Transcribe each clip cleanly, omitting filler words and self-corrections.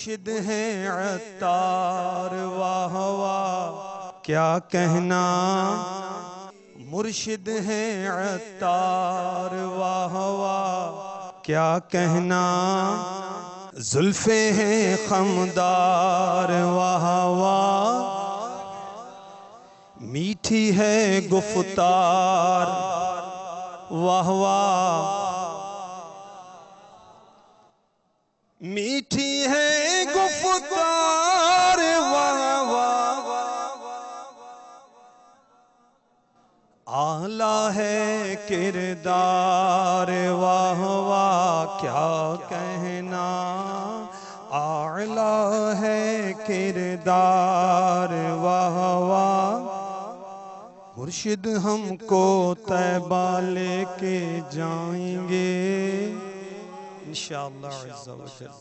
مرشد ہیں عطار واہ واہ کیا کہنا، مرشد ہیں عطار واہ واہ کیا کہنا، زلفیں ہیں خمدار واہ واہ میٹھی ہے گفتار واہ واہ میٹھی ہے گفتار واہ واہ اعلیٰ ہے کردار واہ واہ کیا کہنا، اعلیٰ ہے کردار واہ واہ مرشد ہم کو طیبہ لے کے جائیں گے انشاءاللہ عز و جل،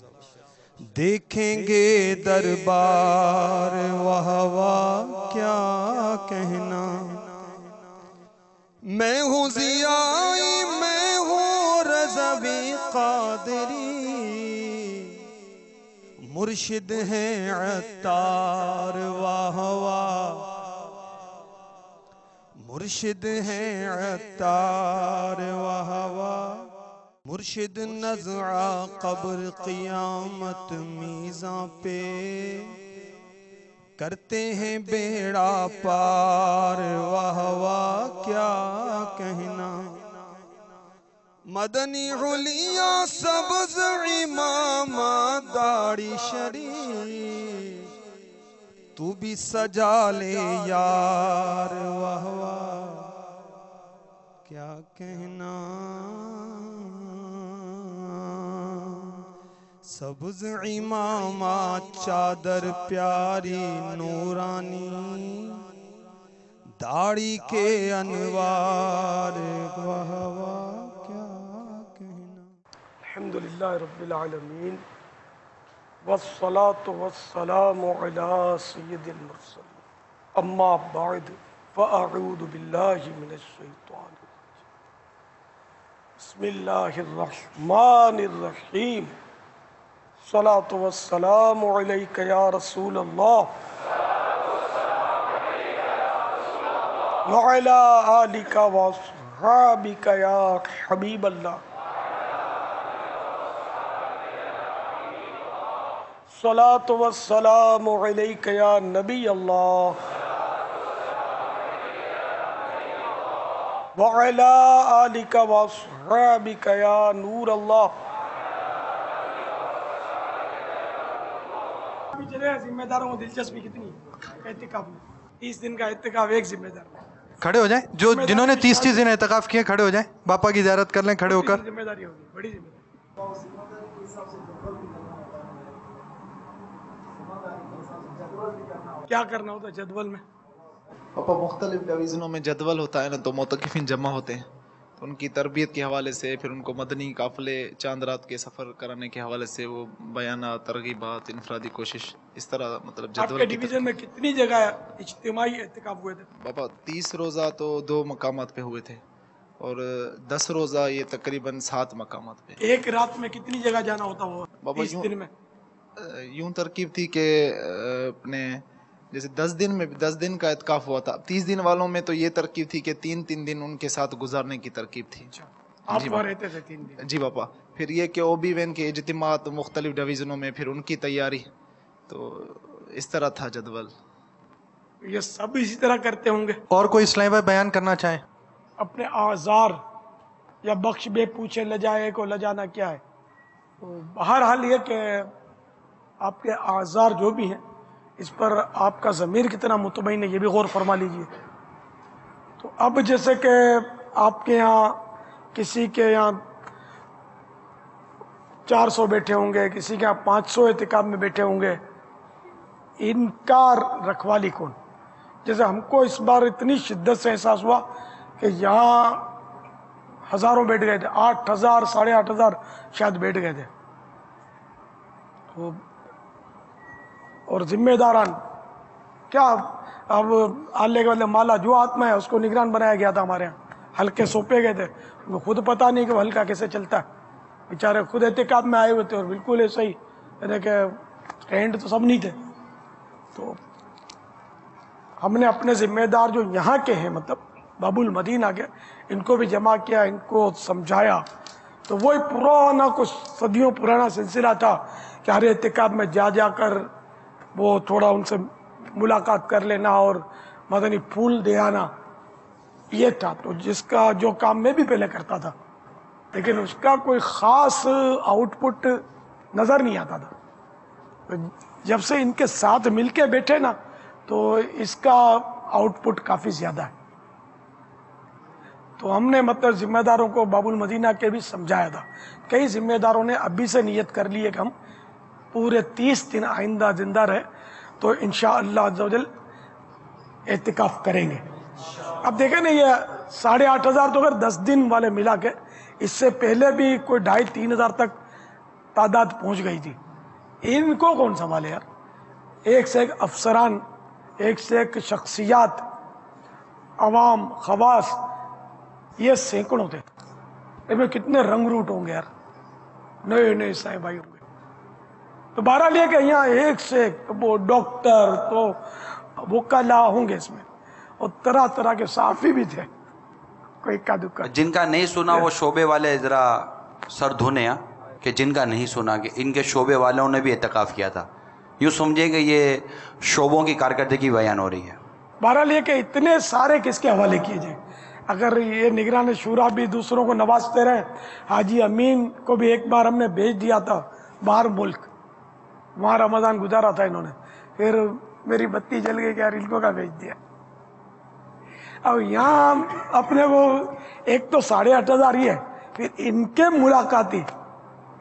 دیکھیں گے دربار واہ واہ کیا کہنا، میں ہوں ضیائی میں ہوں رضوی قادری، مرشد ہیں عطار واہ واہ مرشد ہیں عطار واہ واہ مرشد نزع قبر قیامت میزاں پہ کرتے ہیں بیڑا پار واہ واہ کیا کہنا، مدنی علیا سبز امامہ داڑھی شریف تو بھی سجا لے یار واہ واہ کیا کہنا، سبز امامہ چادر پیاری نورانی داڑھی کے انوار واہ واہ کیا کہنا۔ الحمدللہ رب العالمین والصلاة والسلام علی سید المرسلین، اما بعد فاعوذ باللہ من الشیطان الرجیم، بسم اللہ الرحمن الرحیم، الصلاة والسلام علیک یا رسول اللہ وعلی آلک واصحابک یا حبیب اللہ، الصلاة والسلام علیک یا نبی اللہ وعلی آلک واصحابک یا نور اللہ۔ ذمہ داروں کو دلچسپی کتنی ہے اعتکاف میں؟ 30 دن کا اعتکاف ایک ذمہ دار ہے۔ کھڑے ہو جائیں جو جنہوں نے 30 دن اعتکاف کیے کھڑے ہو جائیں، باپا کی زیارت کر لیں کھڑے ہو کر۔ ذمہ داری ہوگی بڑی ذمہ داری۔ کیا کرنا ہوتا ہے جدول میں؟ پاپا مختلف ڈویژنوں میں جدول ہوتا ہے نا، تو معتکفین جمع ہوتے ہیں، تو ان کی تربیت کے حوالے سے، پھر ان کو مدنی قافلے چاند رات کے سفر کرانے کے حوالے سے وہ بیانات، ترغیبات، انفرادی کوشش، اس طرح مطلب آپ جدول کے کی ڈویژن میں کتنی جگہ اجتماعی اعتکاف ہوئے تھے؟ پاپا 30 روزہ تو 2 مقامات پہ ہوئے تھے، اور 10 روزہ یہ تقریباً 7 مقامات پہ۔ ایک رات میں کتنی جگہ جانا ہوتا وہ بابا 30 دن میں؟ یوں ترکیب تھی کہ اپنے جیسے 10 دن کا اعتکاف ہوا تھا، 30 دن والوں میں تو یہ ترکیب تھی کہ 3 دن ان کے ساتھ گزارنے کی ترکیب تھی۔ آپ وہاں رہتے تھے 3 دن؟ جی پاپا۔ پھر یہ کہ او بی وین کے اجتماعات مختلف ڈویژنوں میں، پھر ان کی تیاری، تو اس طرح تھا جدول۔ یہ سب اسی طرح کرتے ہوں گے؟ اور کوئی اسلامی بھائی بیان کرنا چاہیں؟ اپنے آزار یا بخش بے پوچھے لجائے کو لجانا کیا ہے؟ بہرحال یہ کہ آپ کے آزار جو بھی ہیں اس پر آپ کا ضمیر کتنا مطمئن ہے یہ بھی غور فرما لیجئے۔ تو اب جیسے کہ آپ کے یہاں کسی کے یہاں 400 بیٹھے ہوں گے، کسی کے یہاں 500 اعتکاف میں بیٹھے ہوں گے، ان کا رکھوالی کون؟ جیسے ہم کو اس بار اتنی شدت سے احساس ہوا کہ یہاں ہزاروں بیٹھ گئے تھے، 8000 8500 شاید بیٹھ گئے تھے، اور ذمہ داران کیا؟ اب آلے کے بدلے مالا جو ہاتھ میں ہے اس کو نگران بنایا گیا تھا ہمارے یہاں، ہلکے سونپے گئے تھے، ان کو خود پتہ نہیں کہ وہ ہلکا کیسے چلتا ہے، بیچارے خود اعتکاف میں آئے ہوئے تھے اور بالکل ایسے ہی یعنی کہ ٹرینڈ تو سب نہیں تھے. تو ہم نے اپنے ذمہ دار جو یہاں کے ہیں مطلب باب المدینہ کے, ان کو بھی جمع کیا, ان کو سمجھایا. تو وہی پرانا کچھ صدیوں پرانا سلسلہ تھا کہ ہر اعتکاف میں جا کر وہ تھوڑا ان سے ملاقات کر لینا اور مدنی پھول دے آنا, یہ تھا. تو جس کا جو کام میں بھی پہلے کرتا تھا, لیکن اس کا کوئی خاص آؤٹ پٹ نظر نہیں آتا تھا. جب سے ان کے ساتھ مل کے بیٹھے نا تو اس کا آؤٹ پٹ کافی زیادہ ہے. تو ہم نے مطلب ذمہ داروں کو باب المدینہ کے بھی سمجھایا تھا. کئی ذمہ داروں نے ابھی سے نیت کر لی ہے کہ ہم پورے 30 دن آئندہ زندہ رہے تو انشاءاللہ عز و جل اعتکاف کریں گے. اب دیکھیں نا, یہ 8,500 تو اگر 10 دن والے ملا کے, اس سے پہلے بھی کوئی 2,500-3 ہزار تک تعداد پہنچ گئی تھی. ان کو کون سنبھالے یار؟ ایک سے ایک افسران, ایک سے ایک شخصیات, عوام, خواص, یہ سینکڑوں تھے. ان میں کتنے رنگ روٹ ہوں گے یار, نئے نئے عیسائی بھائی ہوں گے. تو بہرحال یہ کہ یہاں ایک سے ایک, وہ ڈاکٹر تو وکلا ہوں گے اس میں, اور طرح طرح کے صحافی بھی تھے, کوئی اکا دکا. جن کا نہیں سنا وہ شعبے والے ذرا سر دھونے, کہ جن کا نہیں سنا کہ ان کے شعبے والوں نے بھی اعتکاف کیا تھا. یوں سمجھے کہ یہ شعبوں کی کارکردگی بیان ہو رہی ہے. بہرحال یہ کہ اتنے سارے کس کے حوالے کیے جائیں. اگر یہ نگران شورا بھی دوسروں کو نوازتے رہے, حاجی امین کو بھی ایک بار ہم نے بھیج دیا تھا باہر ملک, وہاں رمضان گزارا تھا انہوں نے, پھر میری بتی جل گئی کہ یار ان کو کا بھیج دیا. اب یہاں اپنے وہ ایک تو 8,500 ہی ہے, پھر ان کے ملاقاتی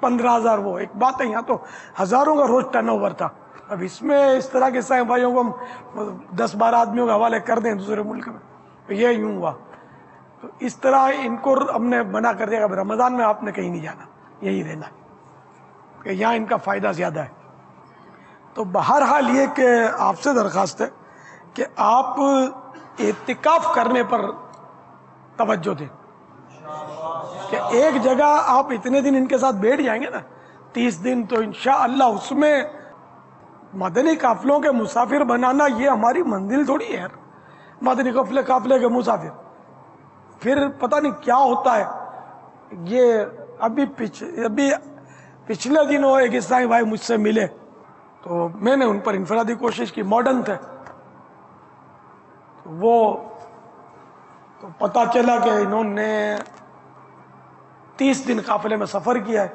15,000. وہ ایک بات ہے, یہاں تو ہزاروں کا روز ٹرن اوور تھا. اب اس میں اس طرح کے عیسائی بھائیوں کو ہم 10-12 آدمیوں کے حوالے کر دیں دوسرے ملک میں, تو یہ یوں ہوا. تو اس طرح ان کو ہم نے منع کر دیا کہ رمضان میں آپ نے کہیں نہیں جانا, یہی رہنا, کہ یہاں ان کا فائدہ زیادہ ہے. تو بہرحال یہ کہ آپ سے درخواست ہے کہ آپ اعتکاف کرنے پر توجہ دیں, کہ ایک جگہ آپ اتنے دن ان کے ساتھ بیٹھ جائیں گے نا 30 دن, تو انشاءاللہ اس میں مدنی قافلوں کے مسافر بنانا یہ ہماری منزل تھوڑی ہے یار. مدنی قافلے کے مسافر, پھر پتہ نہیں کیا ہوتا ہے. یہ ابھی پچھلے دنوں ایک عیسائی بھائی مجھ سے ملے, تو میں نے ان پر انفرادی کوشش کی, ماڈرن تھے. وہ تو پتہ چلا کہ انہوں نے 30 دن قافلے میں سفر کیا ہے,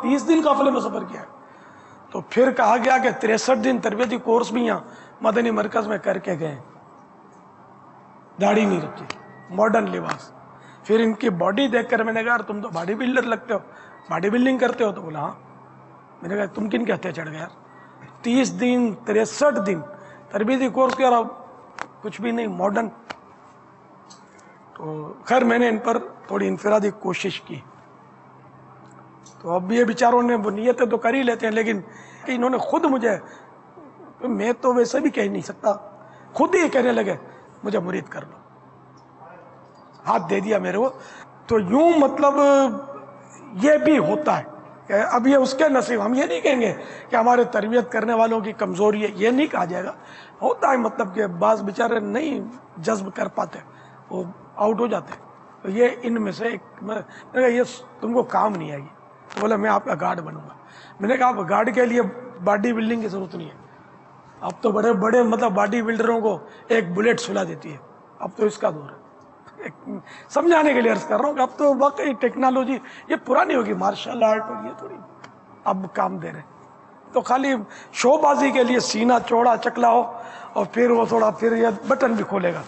30 دن قافلے میں سفر کیا ہے. تو پھر کہا گیا کہ 63 دن تربیتی کورس بھی یہاں مدنی مرکز میں کر کے گئے, داڑھی نہیں رکھی, ماڈرن لباس. پھر ان کی باڈی دیکھ کر میں نے کہا تم تو باڈی بلڈر لگتے ہو, باڈی بلڈنگ کرتے ہو؟ تو بولا ہاں. میں نے کہا تم کن کے ہتھے چڑھ گئے یار, 30 دن 63 دن تربیتی کورس کیا, اور کچھ بھی نہیں, ماڈرن. تو خیر میں نے ان پر تھوڑی انفرادی کوشش کی. تو اب یہ بیچاروں نے وہ نیتیں تو کر ہی لیتے ہیں, لیکن انہوں نے خود مجھے, میں تو ویسے بھی کہہ نہیں سکتا, خود ہی کہنے لگے مجھے مرید کر لو, ہاتھ دے دیا میرے کو. تو یوں مطلب یہ بھی ہوتا ہے کہ اب یہ اس کے نصیب. ہم یہ نہیں کہیں گے کہ ہمارے تربیت کرنے والوں کی کمزوری ہے, یہ نہیں کہا جائے گا. ہوتا ہے مطلب کہ بعض بیچارے نہیں جذب کر پاتے, وہ آؤٹ ہو جاتے. تو یہ ان میں سے ایک, میں نے کہا یہ تم کو کام نہیں آئے گی. تو بولا میں آپ کا گارڈ بنوں گا. میں نے کہا گارڈ کے لیے باڈی بلڈنگ کی ضرورت نہیں ہے, اب تو بڑے بڑے مطلب باڈی بلڈروں کو ایک بلیٹ سلا دیتی ہے. اب تو اس کا دور ہے. سمجھانے کے لیے عرض کر رہا ہوں کہ اب تو واقعی ٹیکنالوجی یہ پرانی ہوگی, مارشل آرٹ اور یہ تھوڑی اب کام دے رہے. تو خالی شو بازی کے لیے سینہ چوڑا چکلا ہو, اور پھر وہ تھوڑا پھر یہ بٹن بھی کھولے گا.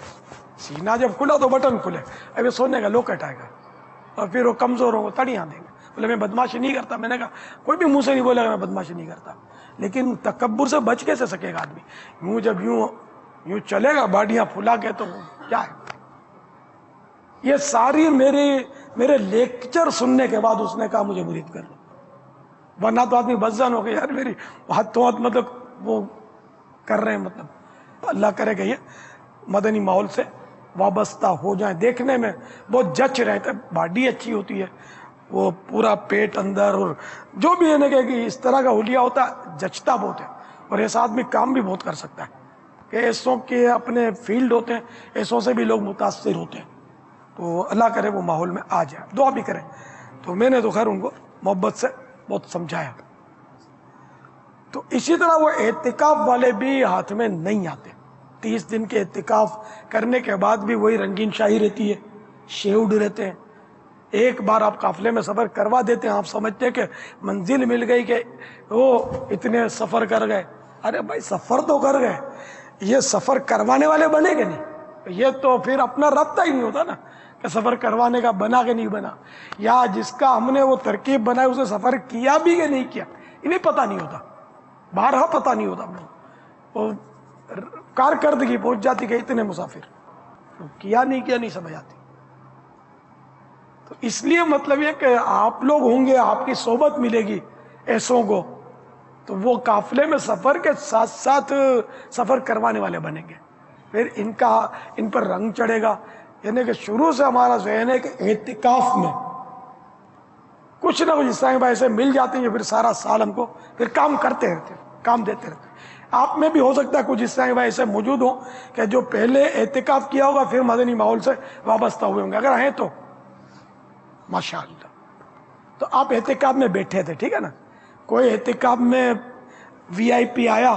سینہ جب کھلا تو بٹن کھلے, اب یہ سونے کا لوکٹ آئے گا, اور پھر وہ کمزوروں کو تڑیاں دیں گے. بولے میں بدماشی نہیں کرتا. میں نے کہا کوئی بھی منہ سے نہیں بولے گا میں بدماشی نہیں کرتا, لیکن تکبر سے بچ کیسے سکے گا آدمی. یوں جب یوں چلے گا باڈیاں پھلا کے, تو کیا ہے. یہ ساری میرے لیکچر سننے کے بعد اس نے کہا مجھے مرید کر لو, ورنہ تو آدمی بزن ہو گیا یار میری ہاتھوں ہاتھ مطلب وہ کر رہے ہیں. مطلب اللہ کرے کہ یہ مدنی ماحول سے وابستہ ہو جائیں. دیکھنے میں بہت جچ رہے تھے, باڈی اچھی ہوتی ہے, وہ پورا پیٹ اندر اور جو بھی ہے نا کہ اس طرح کا حلیہ ہوتا ہے، جچتا بہت ہے، اور ایسا آدمی کام بھی بہت کر سکتا ہے کہ ایسوں کے اپنے فیلڈ ہوتے ہیں، ایسوں سے بھی لوگ متاثر ہوتے ہیں. تو اللہ کرے وہ ماحول میں آ جائے، دعا بھی کریں. تو میں نے تو خیر ان کو محبت سے بہت سمجھایا. تو اسی طرح وہ اعتکاف والے بھی ہاتھ میں نہیں آتے. 30 دن کے اعتکاف کرنے کے بعد بھی وہی رنگین شاہی رہتی ہے، شیوڈ رہتے ہیں. ایک بار آپ قافلے میں سفر کروا دیتے ہیں، آپ سمجھتے ہیں کہ منزل مل گئی، کہ وہ اتنے سفر کر گئے. ارے بھائی سفر تو کر گئے، یہ سفر کروانے والے بنے گے نہیں. یہ تو پھر اپنا رابطہ ہی نہیں ہوتا نا کہ سفر کروانے کا بنا کہ نہیں بنا، یا جس کا ہم نے وہ ترکیب بنائی اسے سفر کیا بھی کہ نہیں کیا، انہیں پتہ نہیں ہوتا، بارہا پتہ نہیں ہوتا. وہ کارکردگی پہنچ جاتی کہ اتنے مسافر، کیا نہیں سمجھ آتی. تو اس لیے مطلب یہ کہ آپ لوگ ہوں گے، آپ کی صحبت ملے گی ایسوں کو، تو وہ قافلے میں سفر کے ساتھ ساتھ سفر کروانے والے بنیں گے. پھر ان پر رنگ چڑھے گا. یعنی کہ شروع سے ہمارا ذہن ہے کہ اعتکاف میں کچھ نہ کچھ اس طرح ایسے مل جاتے ہیں، پھر سارا سال ہم کو پھر کام کرتے رہتے، کام دیتے رہتے. آپ میں بھی ہو سکتا ہے کچھ اس طرح ایسے موجود ہوں کہ جو پہلے اعتکاف کیا ہوگا پھر مدنی ماحول سے وابستہ ہوئے ہوں گے. اگر ہیں تو ماشاءاللہ. تو آپ اعتکاف میں بیٹھے تھے، ٹھیک ہے نا، کوئی اعتکاف میں وی آئی پی آیا،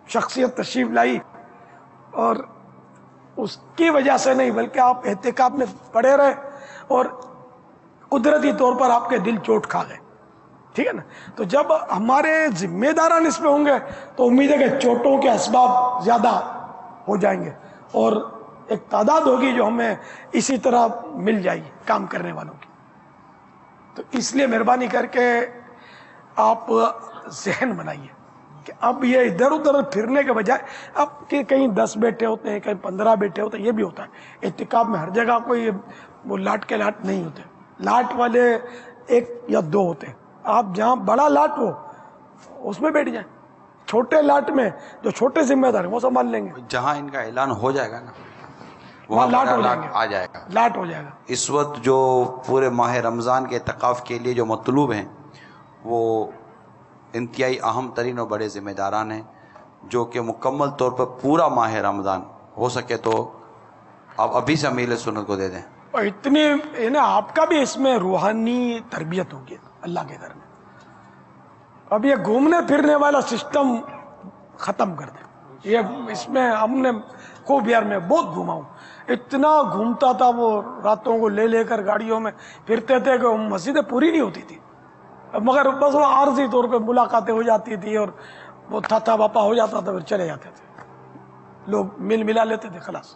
شخصیت تشریف لائی، اور اس کی وجہ سے نہیں بلکہ آپ اعتکاف میں پڑے رہے اور قدرتی طور پر آپ کے دل چوٹ کھا گئے، ٹھیک ہے نا. تو جب ہمارے ذمہ داران اس میں ہوں گے تو امید ہے کہ چوٹوں کے اسباب زیادہ ہو جائیں گے، اور ایک تعداد ہوگی جو ہمیں اسی طرح مل جائے گی کام کرنے والوں کی. تو اس لیے مہربانی کر کے آپ ذہن بنائیے کہ اب یہ ادھر ادھر پھرنے کے بجائے اب کہ کہیں 10 بیٹھے ہوتے ہیں، کہیں 15 بیٹھے ہوتے ہیں، یہ بھی ہوتا ہے اعتکاف میں. ہر جگہ کوئی وہ لاٹ کے لاٹ نہیں ہوتے، لاٹ والے 1 یا 2 ہوتے ہیں. آپ جہاں بڑا لاٹ ہو اس میں بیٹھ جائیں، چھوٹے لاٹ میں جو چھوٹے ذمہ دار ہیں وہ سنبھال لیں گے. جہاں ان کا اعلان ہو جائے گا نا وہاں لاٹ ہو بڑا جائیں گے، آ جائے گا. لاٹ ہو جائے گا. اس وقت جو پورے ماہ رمضان کے اعتکاف کے لیے جو مطلوب ہیں وہ انتہائی اہم ترین اور بڑے ذمہ داران ہیں، جو کہ مکمل طور پر پورا ماہ رمضان ہو سکے تو آپ ابھی سے امیل سنت کو دے دیں. اور اتنی آپ کا بھی اس میں روحانی تربیت ہوگی اللہ کے گھر میں. اب یہ گھومنے پھرنے والا سسٹم ختم کر دیں. یہ اس میں ہم نے خوب، یار میں بہت گھوما ہوں، اتنا گھومتا تھا، وہ راتوں کو لے کر گاڑیوں میں پھرتے تھے کہ مسجدیں پوری نہیں ہوتی تھی، مگر بس وہ عارضی طور پہ ملاقاتیں ہو جاتی تھی اور وہ تھا باپا ہو جاتا تھا، پھر چلے جاتے تھے، لوگ ملا لیتے تھے، خلاص.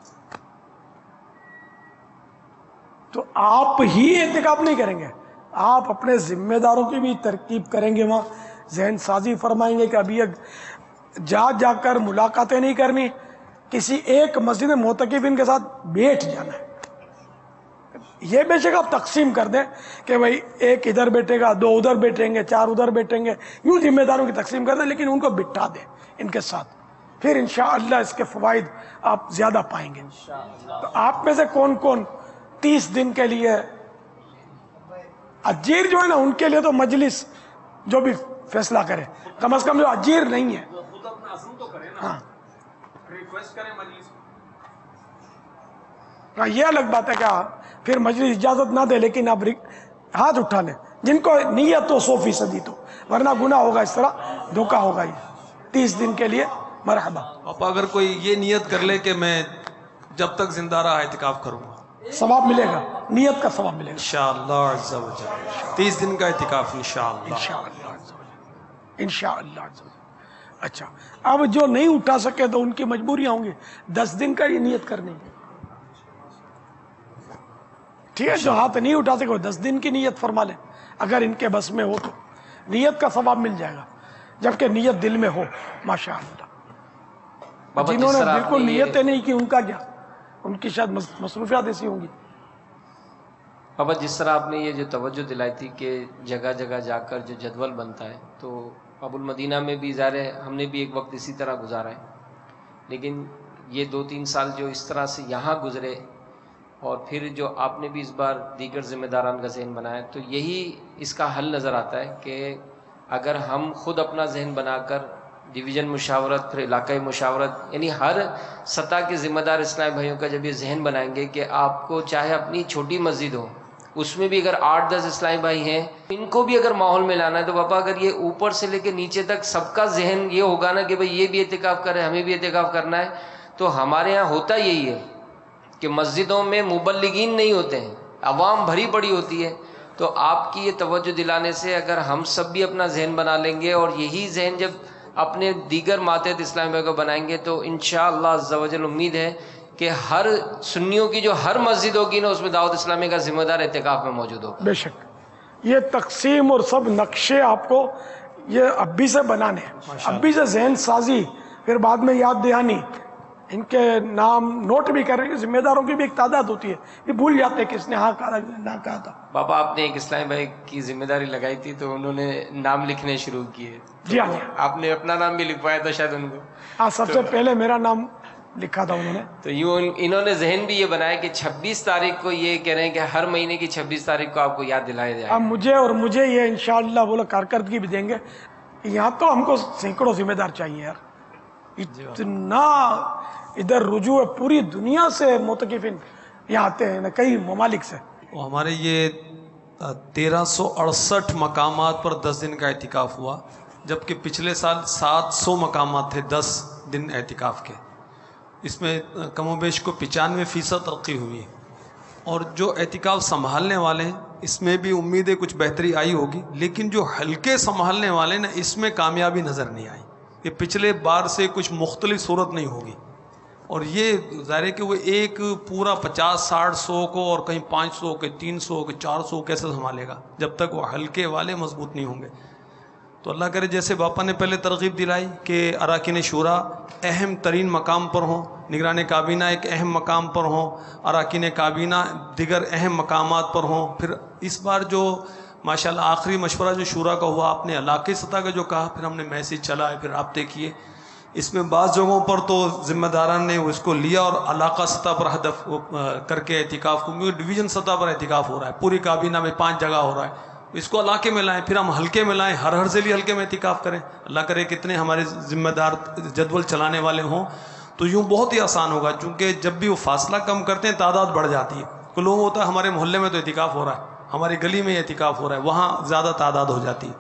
تو آپ ہی اعتکاف نہیں کریں گے، آپ اپنے ذمہ داروں کی بھی ترکیب کریں گے، وہاں ذہن سازی فرمائیں گے کہ ابھی جا کر ملاقاتیں نہیں کرنی، کسی ایک مسجد معتکفین کے ساتھ بیٹھ جانا ہے. یہ بے شک آپ تقسیم کر دیں کہ بھائی 1 ادھر بیٹھے گا، 2 ادھر بیٹھیں گے، 4 ادھر بیٹھیں گے، یوں ذمہ داروں کی تقسیم کر دیں، لیکن ان کو بٹھا دیں ان کے ساتھ، پھر انشاءاللہ اس کے فوائد آپ زیادہ پائیں گے. تو آپ میں سے کون 30 دن کے لیے اجیر جو ہے نا، ان کے لیے تو مجلس جو بھی فیصلہ کرے، کم از کم جو اجیر نہیں ہے ہاں یہ الگ بات ہے کہ پھر مجلس اجازت نہ دے، لیکن آپ ہاتھ اٹھا لیں جن کو نیت تو 100% تو، ورنہ گناہ ہوگا، اس طرح دھوکہ ہوگا. یہ 30 دن کے لیے مرحبا. پاپا اگر کوئی یہ نیت کر لے کہ میں جب تک زندہ رہا اعتکاف کروں گا، ثواب ملے گا، نیت کا ثواب ملے گا انشاءاللہ عز و جل. 30 دن کا اعتکاف انشاءاللہ. انشاءاللہ. اچھا، اب جو نہیں اٹھا سکے تو ان کی مجبوریاں ہوں گی، 10 دن کا یہ نیت کرنی ہے، ٹھیک ہے. جو ہاتھ نہیں اٹھا سکے وہ 10 دن کی نیت فرما لیں، اگر ان کے بس میں ہو تو نیت کا ثواب مل جائے گا، جبکہ نیت دل میں ہو. ماشاءاللہ. جنہوں نے بالکل نیتیں نہیں کی ان کا کیا، ان کی شاید مصروفیات ایسی ہوں گی. بابا جس طرح آپ نے یہ جو توجہ دلائی تھی کہ جگہ جگہ جا کر جو جدول بنتا ہے، تو ابو المدینہ میں بھی ظاہر ہے ہم نے بھی ایک وقت اسی طرح گزارا ہے، لیکن یہ 2-3 سال جو اس طرح سے یہاں گزرے اور پھر جو آپ نے بھی اس بار دیگر ذمہ داران کا ذہن بنایا، تو یہی اس کا حل نظر آتا ہے کہ اگر ہم خود اپنا ذہن بنا کر ڈویژن مشاورت، پھر علاقائی مشاورت، یعنی ہر سطح کے ذمہ دار اسلامی بھائیوں کا جب یہ ذہن بنائیں گے کہ آپ کو چاہے اپنی چھوٹی مسجد ہو، اس میں بھی اگر 8-10 اسلامی بھائی ہیں، ان کو بھی اگر ماحول میں لانا ہے، تو پاپا اگر یہ اوپر سے لے کے نیچے تک سب کا ذہن یہ ہوگا نا کہ بھئی یہ بھی اعتکاف کرے، ہمیں بھی اعتکاف کرنا ہے، تو ہمارے یہاں ہوتا یہی ہے کہ مسجدوں میں مبلغین نہیں ہوتے ہیں، عوام بھری پڑی ہوتی ہے. تو آپ کی یہ توجہ دلانے سے اگر ہم سب بھی اپنا ذہن بنا لیں گے اور یہی ذہن جب اپنے دیگر ماتحت اسلامی بھائی کو بنائیں گے، تو انشاءاللہ عز و جل امید ہے کہ ہر سنیوں کی جو ہر مسجد ہوگی نا، اس میں دعوت اسلامی کا ذمہ دار اعتکاف میں موجود ہوگا. بے شک یہ تقسیم اور سب نقشے آپ کو یہ اب بھی سے بنانے ہیں، اب بھی سے ذہن سازی، پھر بعد میں یاد دہانی، ان کے نام نوٹ بھی کر رہے ہیں. ذمہ داروں کی بھی ایک تعداد ہوتی ہے، یہ بھول جاتے ہیں کس نے ہاں کہا نہ کہا تھا. بابا آپ نے ایک اسلامی بھائی کی ذمہ داری لگائی تھی تو انہوں نے نام لکھنے شروع کیے. جی ہاں جی آپ نے اپنا نام بھی لکھوایا تھا شاید ان کو. ہاں، سب سے پہلے میرا نام لکھا تھا انہوں نے. تو یوں انہوں نے ذہن بھی یہ بنایا کہ 26 تاریخ کو یہ کہہ رہے ہیں کہ ہر مہینے کی 26 تاریخ کو آپ کو یاد دلایا جائے. اب مجھے یہ انشاءاللہ وہ لوگ کارکردگی بھی دیں گے. یہاں تو ہم کو سینکڑوں ذمہ دار چاہیے یار، اتنا ادھر رجوع ہے، پوری دنیا سے معتکفین یہاں آتے ہیں، کئی ممالک سے. ہمارے یہ 1368 مقامات پر 10 دن کا اعتکاف ہوا، جبکہ پچھلے سال 700 مقامات تھے 10 دن اعتکاف کے. اس میں کم و بیش کو 95% ترقی ہوئی ہے. اور جو اعتکاف سنبھالنے والے ہیں اس میں بھی امید ہے کچھ بہتری آئی ہوگی، لیکن جو ہلکے سنبھالنے والے نا اس میں کامیابی نظر نہیں آئی. یہ پچھلے بار سے کچھ مختلف صورت نہیں ہوگی. اور یہ ظاہر ہے کہ وہ ایک پورا 50-60-100 کو اور کہیں 500 کے 300 کے 400 کیسے سنبھالے گا جب تک وہ ہلکے والے مضبوط نہیں ہوں گے. تو اللہ کرے جیسے باپا نے پہلے ترغیب دلائی کہ اراکین شورا اہم ترین مقام پر ہوں، نگران کابینہ ایک اہم مقام پر ہوں، اراکین کابینہ دیگر اہم مقامات پر ہوں. پھر اس بار جو ماشاءاللہ آخری مشورہ جو شورا کا ہوا، آپ نے علاقائی سطح کا جو کہا، پھر ہم نے میسیج چلائے، پھر رابطے کیے. اس میں بعض جگہوں پر تو ذمہ داران نے اس کو لیا اور علاقہ سطح پر ہدف کر کے اعتکاف کو، کیونکہ ڈویژن سطح پر اعتکاف ہو رہا ہے، پوری کابینہ میں 5 جگہ ہو رہا ہے، اس کو علاقے میں لائیں، پھر ہم ہلکے میں لائیں، ہر ضلع ہلکے میں اعتکاف کریں. اللہ کرے کتنے ہمارے ذمہ دار جدول چلانے والے ہوں تو یوں بہت ہی آسان ہوگا. چونکہ جب بھی وہ فاصلہ کم کرتے ہیں تعداد بڑھ جاتی ہے. تو لوگ ہوتا ہے ہمارے محلے میں تو اعتکاف ہو رہا ہے، ہماری گلی میں اعتکاف ہو رہا ہے، وہاں زیادہ تعداد ہو جاتی ہے.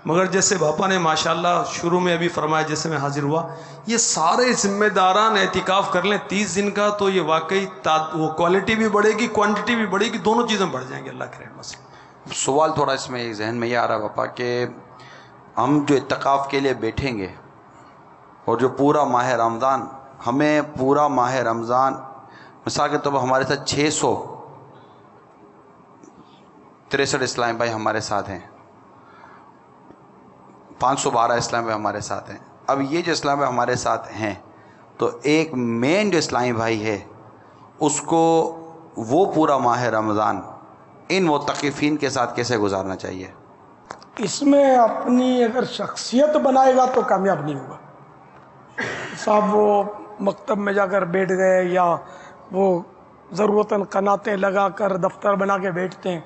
مگر جیسے باپا نے ماشاءاللہ شروع میں ابھی فرمایا، جیسے میں حاضر ہوا، یہ سارے ذمہ داران اعتکاف کر لیں 30 دن کا، تو یہ واقعی وہ کوالٹی بھی بڑھے گی، کوانٹٹی بھی بڑھے گی، دونوں چیزیں بڑھ جائیں گی اللہ کے رحمت سے. سوال تھوڑا اس میں ذہن میں یہ آ رہا ہے باپا کہ ہم جو اعتکاف کے لیے بیٹھیں گے اور جو پورا ماہ رمضان، ہمیں پورا ماہ رمضان مثال کے طور پر ہمارے ساتھ 663 اسلام بھائی ہمارے ساتھ ہیں، 512 اسلام بھائی ہمارے ساتھ ہیں. اب یہ جو اسلام بھائی ہمارے ساتھ ہیں تو ایک مین جو اسلامی بھائی ہے اس کو وہ پورا ماہ رمضان ان معتکفین کے ساتھ کیسے گزارنا چاہیے؟ اس میں اپنی اگر شخصیت بنائے گا تو کامیاب نہیں ہوگا. صاحب وہ مکتب میں جا کر بیٹھ گئے یا وہ ضرورتاً قناتیں لگا کر دفتر بنا کے بیٹھتے ہیں،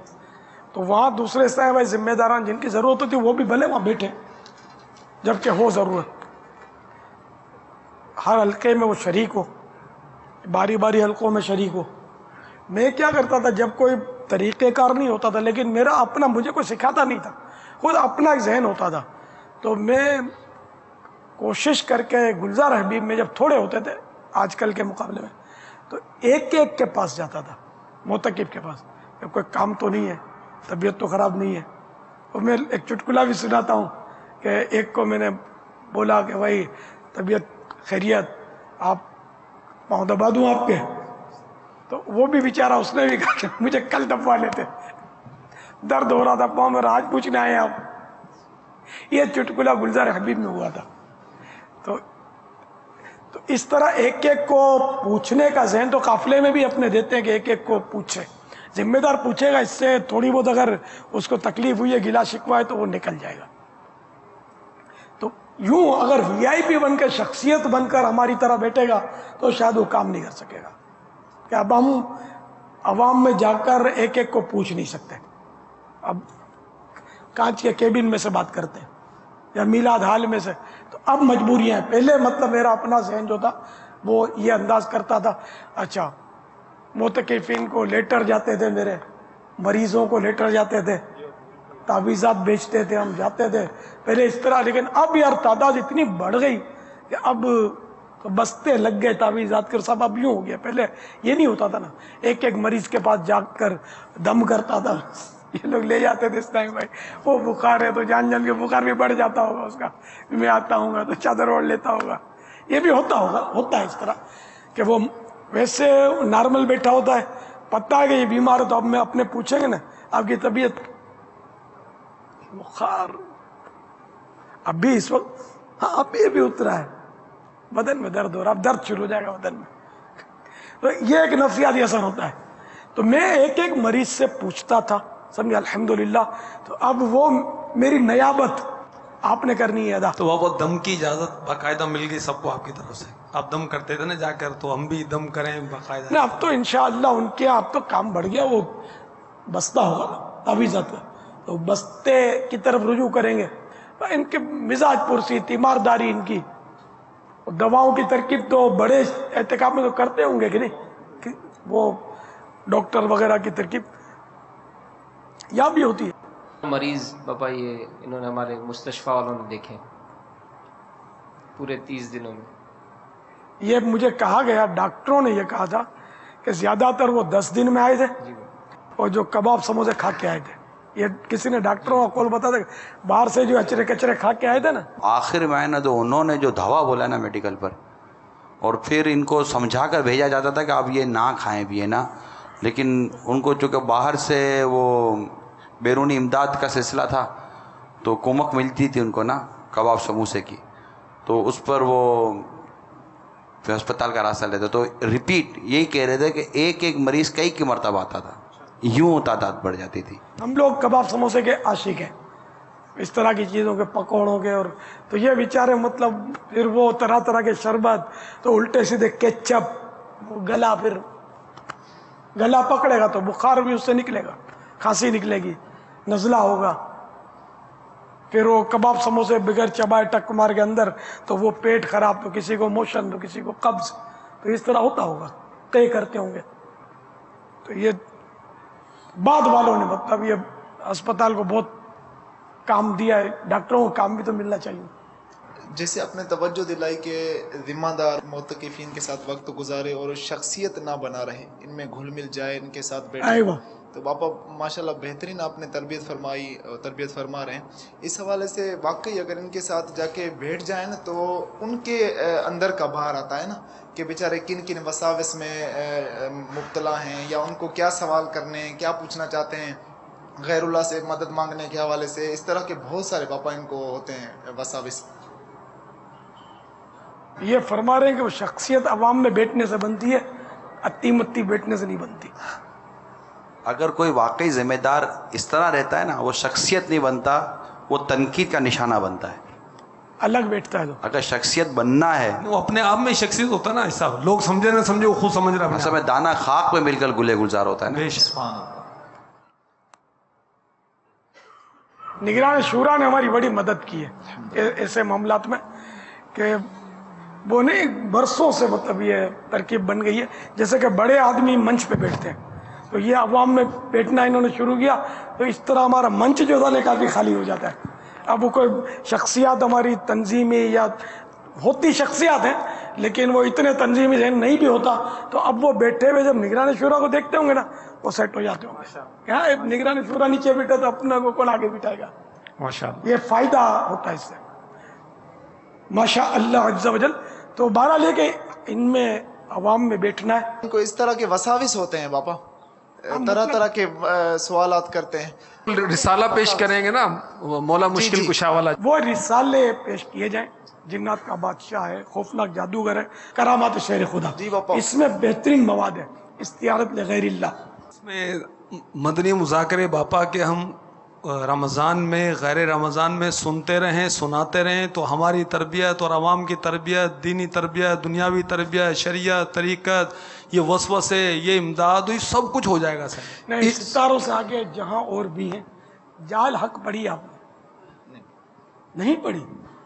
تو وہاں دوسرے صاحب بھائی ذمہ داران جن کی ضرورت ہوتی ہے وہ بھی بھلے وہاں بیٹھے جبکہ ہو ضرورت، ہر حلقے میں وہ شریک ہو، باری باری حلقوں میں شریک ہو. میں کیا کرتا تھا جب کوئی طریقہ کار نہیں ہوتا تھا، لیکن میرا اپنا، مجھے کوئی سکھاتا نہیں تھا، خود اپنا ایک ذہن ہوتا تھا، تو میں کوشش کر کے گلزار حبیب میں جب تھوڑے ہوتے تھے آج کل کے مقابلے میں، تو ایک کے پاس جاتا تھا، معتکف کے پاس، کوئی کام تو نہیں ہے، طبیعت تو خراب نہیں ہے. اور میں ایک چٹکلا بھی سناتا ہوں کہ ایک کو میں نے بولا کہ بھائی طبیعت خیریت، آپ پاؤں دبا دوں آپ کے؟ تو وہ بھی بیچارہ اس نے بھی کہا کہ مجھے کل دبوا لیتے، درد ہو رہا تھا پاؤں میں، آج پوچھنے آئے آپ. یہ چٹکلا گلزار حبیب میں ہوا تھا. تو اس طرح ایک کو پوچھنے کا ذہن تو قافلے میں بھی اپنے دیتے ہیں کہ ایک کو پوچھے، ذمہ دار پوچھے گا، اس سے تھوڑی بہت اگر اس کو تکلیف ہوئی ہے، گلا شکوا ہے، تو وہ نکل جائے گا. تو یوں اگر وی آئی پی بن کے، شخصیت بن کر ہماری طرح بیٹھے گا تو شاید وہ کام نہیں کر سکے گا. کہ اب ہم عوام میں جا کر ایک ایک کو پوچھ نہیں سکتے. اب کانچ کے کیبن میں سے بات کرتے ہیں یا میلاد ہال میں سے. تو اب مجبوریاں ہیں. پہلے مطلب میرا اپنا ذہن جو تھا وہ یہ انداز کرتا تھا, اچھا معتکفین کو لیٹر جاتے تھے, میرے مریضوں کو لیٹر جاتے تھے, تعویذات بیچتے تھے, ہم جاتے تھے پہلے اس طرح. لیکن اب یار تعداد اتنی بڑھ گئی کہ اب تو بستے لگ گئے تعویذات کے سب. اب یوں ہو گیا, پہلے یہ نہیں ہوتا تھا نا, ایک ایک مریض کے پاس جا کر دم کرتا تھا. یہ لوگ لے جاتے تھے اس ٹائم, بھائی وہ بخار ہے تو جان جان کے بخار بھی بڑھ جاتا ہوگا اس کا, میں آتا ہوں گا تو چادر اوڑھ لیتا ہوگا. یہ بھی ہوتا ہے اس طرح کہ وہ ویسے نارمل بیٹھا ہوتا ہے, پتہ ہے کہ یہ بیمار ہے, تو اب میں اپنے پوچھیں گے نا آپ کی طبیعت, بخار اب بھی اس وقت, ہاں اب یہ بھی اترا ہے, بدن میں درد ہو رہا, اب درد شروع ہو جائے گا بدن میں. تو یہ ایک نفسیاتی اثر ہوتا ہے. تو میں ایک ایک مریض سے پوچھتا تھا, سمجھے, الحمدللہ. تو اب وہ میری نیابت آپ نے کرنی ہے ادا. تو وہ دم کی اجازت باقاعدہ مل گئی سب کو آپ کی طرف سے؟ آپ دم کرتے تھے نا جا کر, تو ہم بھی دم کریں باقاعدہ؟ اب تو انشاءاللہ ان کے اب تو کام بڑھ گیا, وہ بستہ ہوگا نا تعویذات کا, تو بستے کی طرف رجوع کریں گے. ان کے مزاج پرسی, تیمارداری ان کی, دواؤں کی ترکیب تو بڑے احتکاب میں تو کرتے ہوں گے کہ نہیں, کہ وہ ڈاکٹر وغیرہ کی ترکیب یا بھی ہوتی ہے. مریض باپا یہ انہوں نے ہمارے مستشفیٰ والوں نے دیکھے پورے 30 دنوں میں. یہ مجھے کہا گیا, ڈاکٹروں نے یہ کہا تھا کہ زیادہ تر وہ 10 دن میں آئے تھے, اور جو کباب سموسے کھا کے آئے تھے. یہ کسی نے ڈاکٹروں کا قول بتا تھا, باہر سے جو اچرے کچرے کھا کے آئے تھے نا. آخر میں نا تو انہوں نے جو دوا بولا نا میڈیکل پر, اور پھر ان کو سمجھا کر بھیجا جاتا تھا کہ آپ یہ نہ کھائیں بھی ہے نا, لیکن ان کو چونکہ باہر سے وہ بیرونی امداد کا سلسلہ تھا تو کمک ملتی تھی ان کو نا کباب سموسے کی, تو اس پر وہ پھر ہسپتال کا راستہ لیتے. تو ریپیٹ یہی کہہ رہے تھے کہ ایک ایک مریض کئی کی مرتبہ آتا تھا, یوں تعداد بڑھ جاتی تھی. ہم لوگ کباب سموسے کے عاشق ہیں, اس طرح کی چیزوں کے, پکوڑوں کے. اور تو یہ بیچارے مطلب پھر وہ طرح طرح کے شربت, تو الٹے سیدھے کیچپ, گلا پھر گلا پکڑے گا تو بخار بھی اس سے نکلے گا, کھانسی نکلے گی, نزلہ ہوگا. پھر وہ کباب سموسے بغیر چبائے ٹک مار کے اندر, تو وہ پیٹ خراب, تو کسی کو موشن, تو کسی کو قبض. تو اس طرح ہوتا ہوگا, کئی کرتے ہوں گے. تو یہ بعد والوں نے مطلب یہ اسپتال کو بہت کام دیا ہے, ڈاکٹروں کو کام بھی تو ملنا چاہیے. جیسے آپ نے توجہ دلائی کہ ذمہ دار معتکفین کے ساتھ وقت گزارے اور شخصیت نہ بنا رہے, ان میں گھل مل جائے, ان کے ساتھ بیٹھے. تو باپا ماشاءاللہ بہترین آپ نے تربیت فرما رہے ہیں. اس حوالے سے واقعی اگر ان کے ساتھ جا کے بیٹھ جائیں نا تو ان کے اندر کا باہر آتا ہے نا کہ بیچارے کن کن وساوس میں مبتلا ہیں, یا ان کو کیا سوال کرنے ہیں, کیا پوچھنا چاہتے ہیں, غیر اللہ سے مدد مانگنے کے حوالے سے. اس طرح کے بہت سارے باپا ان کو ہوتے ہیں وساوس. یہ فرما رہے ہیں کہ وہ شخصیت عوام میں بیٹھنے سے بنتی ہے, اتی متی بیٹھنے سے نہیں بنتی. اگر کوئی واقعی ذمہ دار اس طرح رہتا ہے نا, وہ شخصیت نہیں بنتا, وہ تنقید کا نشانہ بنتا ہے, الگ بیٹھتا ہے. تو اگر شخصیت بننا ہے, وہ اپنے آپ میں شخصیت ہوتا ہے نا, ایسا لوگ سمجھے نہ سمجھے وہ خود سمجھ رہا ہے. اصل میں دانا خاک پہ مل کر گلے گلزار ہوتا ہے نا. نگران شورا نے ہماری بڑی مدد کی ہے ایسے معاملات میں, کہ وہ نہیں برسوں سے مطلب یہ ترکیب بن گئی ہے. جیسے کہ بڑے آدمی منچ پہ بیٹھتے ہیں, تو یہ عوام میں بیٹھنا انہوں نے شروع کیا, تو اس طرح ہمارا منچ جو تھا کافی خالی ہو جاتا ہے. اب وہ کوئی شخصیات ہماری تنظیمی یا ہوتی شخصیات ہیں, لیکن وہ اتنے تنظیمی ذہن نہیں بھی ہوتا, تو اب وہ بیٹھے ہوئے جب نگران شورا کو دیکھتے ہوں گے نا, وہ سیٹ ہو جاتے ہوں گے. ہاں نگران شورا نیچے بیٹھا تو اپنا کو کون آگے بٹھائے گا. یہ فائدہ ہوتا ہے اس سے ماشاء اللہ عز و جل. تو بہرحال یہ کہ ان میں عوام میں بیٹھنا ہے. ان کو اس طرح کے وساوس ہوتے ہیں باپا, طرح طرح کے سوالات کرتے ہیں. رسالہ پیش کریں گے نا مولا مشکل کشا والا, وہ رسالے پیش کیے جائیں. جنات کا بادشاہ ہے, خوفناک جادوگر ہے, کرامات شہر خدا, اس میں بہترین مواد ہے. استعارت لغیر اللہ, اس میں مدنی مذاکرے باپا کے ہم رمضان میں غیر رمضان میں سنتے رہیں سناتے رہیں تو ہماری تربیت اور عوام کی تربیت، دینی تربیت، دنیاوی تربیت، شریعت، طریقت، یہ وسوسے، یہ امداد، یہ سب کچھ ہو جائے گا سر. نہیں، ستاروں سے آگے جہاں اور بھی ہیں. جال حق پڑھی آپ نے؟ نہیں پڑھی.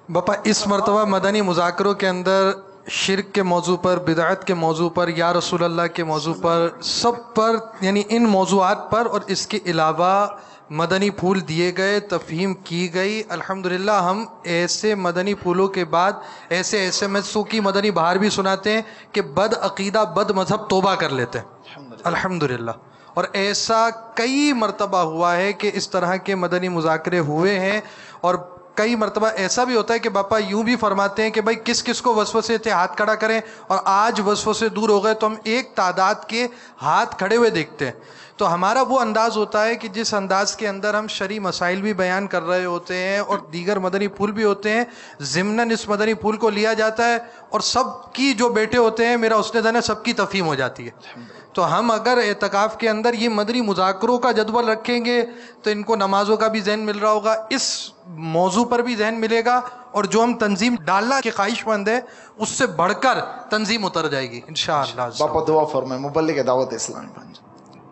باپا اس مرتبہ مدنی مذاکروں کے اندر شرک کے موضوع پر، بدعت کے موضوع پر، یا رسول اللہ کے موضوع پر، سب پر، یعنی ان موضوعات پر، اور اس کے علاوہ مدنی پھول دیے گئے، تفہیم کی گئی. الحمدللہ ہم ایسے مدنی پھولوں کے بعد ایسے ایس ایم ایسوں کی مدنی بہار بھی سناتے ہیں کہ بد عقیدہ بد مذہب توبہ کر لیتے ہیں الحمدللہ. اور ایسا کئی مرتبہ ہوا ہے کہ اس طرح کے مدنی مذاکرے ہوئے ہیں. اور کئی مرتبہ ایسا بھی ہوتا ہے کہ باپا یوں بھی فرماتے ہیں کہ بھائی کس کس کو وسوسے تھے ہاتھ کھڑا کریں، اور آج وسوسے دور ہو گئے تو ہم ایک تعداد کے ہاتھ کھڑے ہوئے دیکھتے ہیں. تو ہمارا وہ انداز ہوتا ہے کہ جس انداز کے اندر ہم شرعی مسائل بھی بیان کر رہے ہوتے ہیں اور دیگر مدنی پھول بھی ہوتے ہیں، ضمناً اس مدنی پھول کو لیا جاتا ہے اور سب کی جو بیٹے ہوتے ہیں، میرا اس نے دن ہے، سب کی تفہیم ہو جاتی ہے. تو ہم اگر اعتکاف کے اندر یہ مدنی مذاکروں کا جدول رکھیں گے تو ان کو نمازوں کا بھی ذہن مل رہا ہوگا، اس موضوع پر بھی ذہن ملے گا، اور جو ہم تنظیم ڈالنا کے خواہش مند ہے اس سے بڑھ کر تنظیم اتر جائے گی انشاءاللہ. باپا دعا فرمائے مبلغ دعوت اسلامی بن.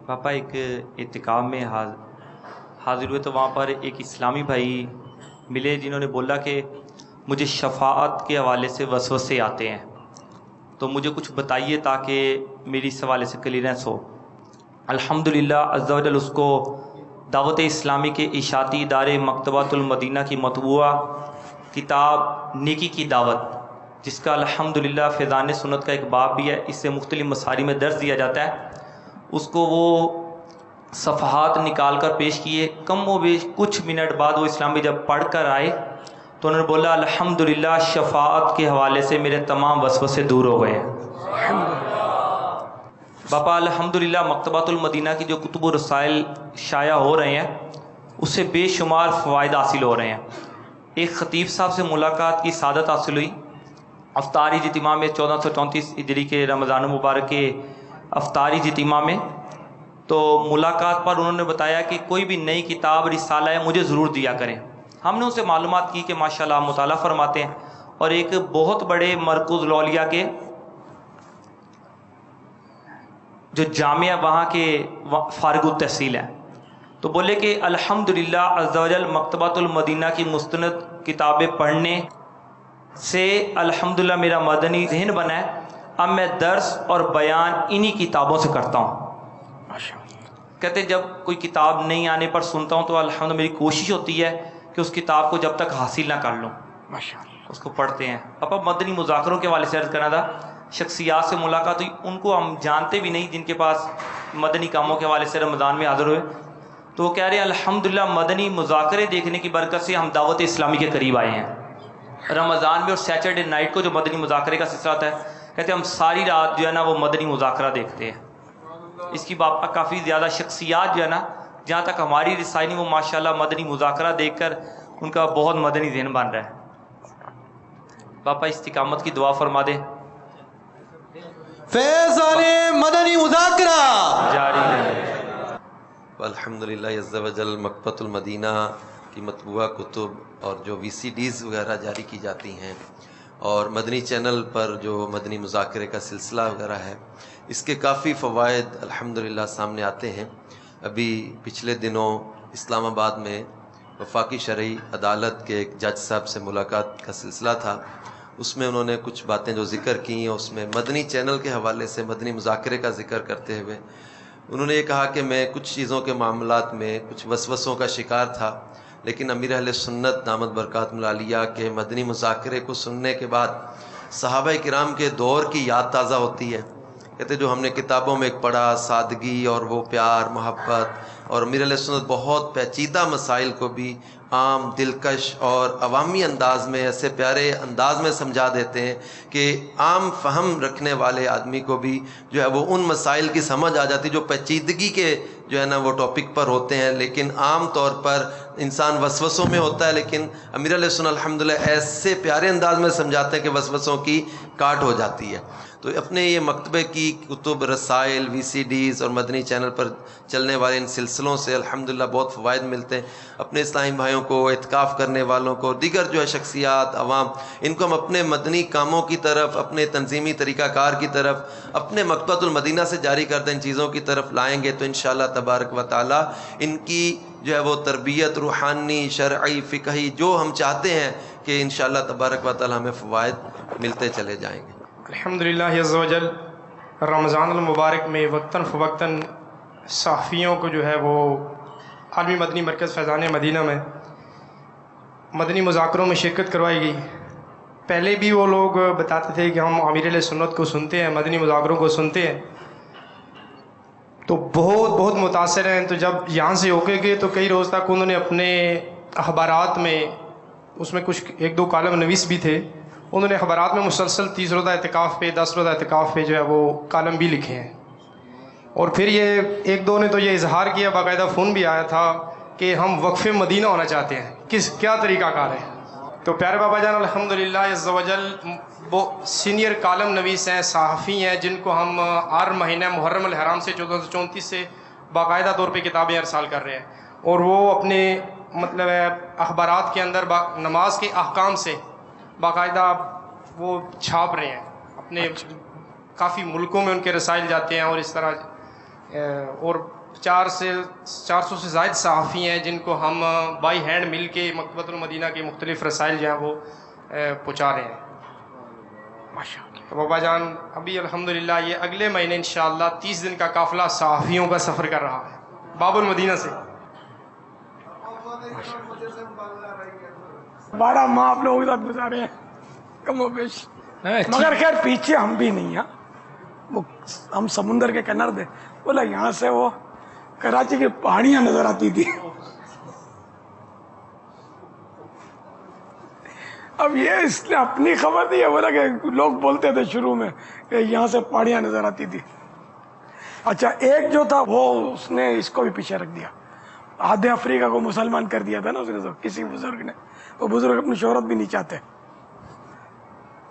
پاپا ایک اعتکاف میں حاضر ہوئے تو وہاں پر ایک اسلامی بھائی ملے جنہوں نے بولا کہ مجھے شفاعت کے حوالے سے وسوسے آتے ہیں، تو مجھے کچھ بتائیے تاکہ میری اس حوالے سے کلیئرنس ہو. الحمدللہ عز و جل اس کو دعوت اسلامی کے اشاعتی ادارے مکتبۃ المدینہ کی مطبوعہ کتاب نیکی کی دعوت، جس کا الحمدللہ فیضان سنت کا ایک باب بھی ہے، اس سے مختلف مساری میں درس دیا جاتا ہے، اس کو وہ صفحات نکال کر پیش کیے. کم و بیش کچھ منٹ بعد وہ اسلامی جب پڑھ کر آئے تو انہوں نے بولا الحمدللہ شفاعت کے حوالے سے میرے تمام وسوسے دور ہو گئے ہیں. باپا الحمدللہ مکتبۃ المدینہ کی جو کتب و رسائل شائع ہو رہے ہیں اس سے بے شمار فوائد حاصل ہو رہے ہیں. ایک خطیب صاحب سے ملاقات کی سعادت حاصل ہوئی افطاری اجتماع میں 1434 ہجری کے رمضان مبارک کے افطاری اجتماع میں. تو ملاقات پر انہوں نے بتایا کہ کوئی بھی نئی کتاب رسالہ ہے مجھے ضرور دیا کریں. ہم نے ان سے معلومات کی کہ ماشاءاللہ آپ مطالعہ فرماتے ہیں اور ایک بہت بڑے مرکز لولیہ کے جو جامعہ وہاں کے فارغ التحصیل ہیں. تو بولے کہ الحمدللہ عز و جل مکتبۃ المدینہ کی مستند کتابیں پڑھنے سے الحمدللہ میرا مدنی ذہن بنا ہے. اب میں درس اور بیان انہی کتابوں سے کرتا ہوں. کہتے جب کوئی کتاب نہیں آنے پر سنتا ہوں تو الحمدللہ میری کوشش ہوتی ہے کہ اس کتاب کو جب تک حاصل نہ کر لوں اس کو پڑھتے ہیں. اب مدنی مذاکروں کے حوالے سے عرض کرنا تھا، شخصیات سے ملاقات ہوئی، ان کو ہم جانتے بھی نہیں جن کے پاس مدنی کاموں کے حوالے سے رمضان میں حاضر ہوئے. تو وہ کہہ رہے ہیں الحمدللہ مدنی مذاکرے دیکھنے کی برکت سے ہم دعوت اسلامی کے قریب آئے ہیں. رمضان میں اور سیٹرڈے نائٹ کو جو مدنی مذاکرے کا سلسلہ آتا ہے، کہتے ہیں ہم ساری رات جو ہے نا وہ مدنی مذاکرہ دیکھتے ہیں. اس کی کافی زیادہ شخصیات جو ہے نا جہاں تک ہماری رسائی نہیں وہ ماشاءاللہ مدنی مذاکرہ دیکھ کر ان کا بہت مدنی ذہن بن رہا ہے. باپا استقامت کی دعا فرما دیں. فیضان مدنی مذاکرہ جاری رہے. الحمدللہ عز و جل مکتبۃ المدینہ کی مطبوعہ کتب اور جو VCDs وغیرہ جاری کی جاتی ہیں اور مدنی چینل پر جو مدنی مذاکرے کا سلسلہ وغیرہ ہے، اس کے کافی فوائد الحمدللہ سامنے آتے ہیں. ابھی پچھلے دنوں اسلام آباد میں وفاقی شرعی عدالت کے ایک جج صاحب سے ملاقات کا سلسلہ تھا. اس میں انہوں نے کچھ باتیں جو ذکر کی، اس میں مدنی چینل کے حوالے سے مدنی مذاکرے کا ذکر کرتے ہوئے انہوں نے یہ کہا کہ میں کچھ چیزوں کے معاملات میں کچھ وسوسوں کا شکار تھا، لیکن امیر اہل سنت دامت برکاتہم العالیہ کے مدنی مذاکرے کو سننے کے بعد صحابہ کرام کے دور کی یاد تازہ ہوتی ہے. کہتے جو ہم نے کتابوں میں ایک پڑھا، سادگی اور وہ پیار محبت، اور امیر اہل سنت بہت پیچیدہ مسائل کو بھی عام، دلکش اور عوامی انداز میں، ایسے پیارے انداز میں سمجھا دیتے ہیں کہ عام فہم رکھنے والے آدمی کو بھی جو ہے وہ ان مسائل کی سمجھ آ جاتی جو پیچیدگی کے جو ہے نا وہ ٹاپک پر ہوتے ہیں، لیکن عام طور پر انسان وسوسوں میں ہوتا ہے. لیکن امیر علیہ السنت الحمدللہ ایسے پیارے انداز میں سمجھاتے ہیں کہ وسوسوں کی کاٹ ہو جاتی ہے. تو اپنے یہ مکتبے کی کتب، رسائل، VCDs اور مدنی چینل پر چلنے والے ان سلسلوں سے الحمدللہ بہت فوائد ملتے ہیں. اپنے اسلامی بھائیوں کو، اعتکاف کرنے والوں کو، دیگر جو ہے شخصیات، عوام، ان کو ہم اپنے مدنی کاموں کی طرف، اپنے تنظیمی طریقہ کار کی طرف، اپنے مکتبۃ المدینہ سے جاری کردہ ان چیزوں کی طرف لائیں گے تو انشاءاللہ تبارک و تعالی ان کی جو ہے وہ تربیت روحانی، شرعی، فقہی جو ہم چاہتے ہیں کہ انشاءاللہ تبارک و تعالی ہمیں فوائد ملتے چلے جائیں گے. الحمدللہ عز و جل رمضان المبارک میں وقتاً فوقتاً صحافیوں کو جو ہے وہ عالمی مدنی مرکز فیضان مدینہ میں مدنی مذاکروں میں شرکت کروائی گئی. پہلے بھی وہ لوگ بتاتے تھے کہ ہم امیر علیہ سنت کو سنتے ہیں، مدنی مذاکروں کو سنتے ہیں، تو بہت متاثر ہیں. تو جب یہاں سے ہو کے گئے تو کئی روز تک انہوں نے اپنے اخبارات میں، اس میں کچھ 1-2 کالم نویس بھی تھے، انہوں نے اخبارات میں مسلسل 30 روزہ اعتکاف پہ، 10 روزہ اعتکاف پہ جو ہے وہ کالم بھی لکھے ہیں. اور پھر یہ 1-2 نے تو یہ اظہار کیا، باقاعدہ فون بھی آیا تھا کہ ہم وقف مدینہ ہونا چاہتے ہیں، کیا طریقہ کار ہے. تو پیارے بابا جان الحمدللہ عز و جل وہ سینئر کالم نویس ہیں، صحافی ہیں، جن کو ہم ہر مہینہ محرم الحرام سے 1434 سے باقاعدہ طور پہ کتابیں ارسال کر رہے ہیں. اور وہ اپنے مطلب اخبارات کے اندر نماز کے احکام سے باقاعدہ وہ چھاپ رہے ہیں. اپنے کافی ملکوں میں ان کے رسائل جاتے ہیں، اور اس طرح اور 400 سے زائد صحافی ہیں جن کو ہم بائی ہینڈ مل کے مکتبۃ المدینہ کے مختلف رسائل جو ہیں وہ پہنچا رہے ہیں. تو بابا جان ابھی الحمدللہ یہ اگلے مہینے انشاءاللہ 30 دن کا قافلہ صحافیوں کا سفر کر رہا ہے باب المدینہ سے. 12 ماہ آپ لوگوں کے ساتھ گزارے ہیں کم و بیش، مگر خیر پیچھے ہم بھی نہیں ہیں. وہ ہم سمندر کے کنارے تھے، بولا یہاں سے وہ کراچی کی پہاڑیاں نظر آتی تھی. اب یہ اس نے اپنی خبر دی ہے، بولا کہ لوگ بولتے تھے شروع میں کہ یہاں سے پہاڑیاں نظر آتی تھی. اچھا ایک جو تھا وہ اس نے اس کو بھی پیچھے رکھ دیا، آدھے افریقہ کو مسلمان کر دیا تھا نا اس نے، تو کسی بزرگ نے، وہ بزرگ اپنی شہرت بھی نہیں چاہتے.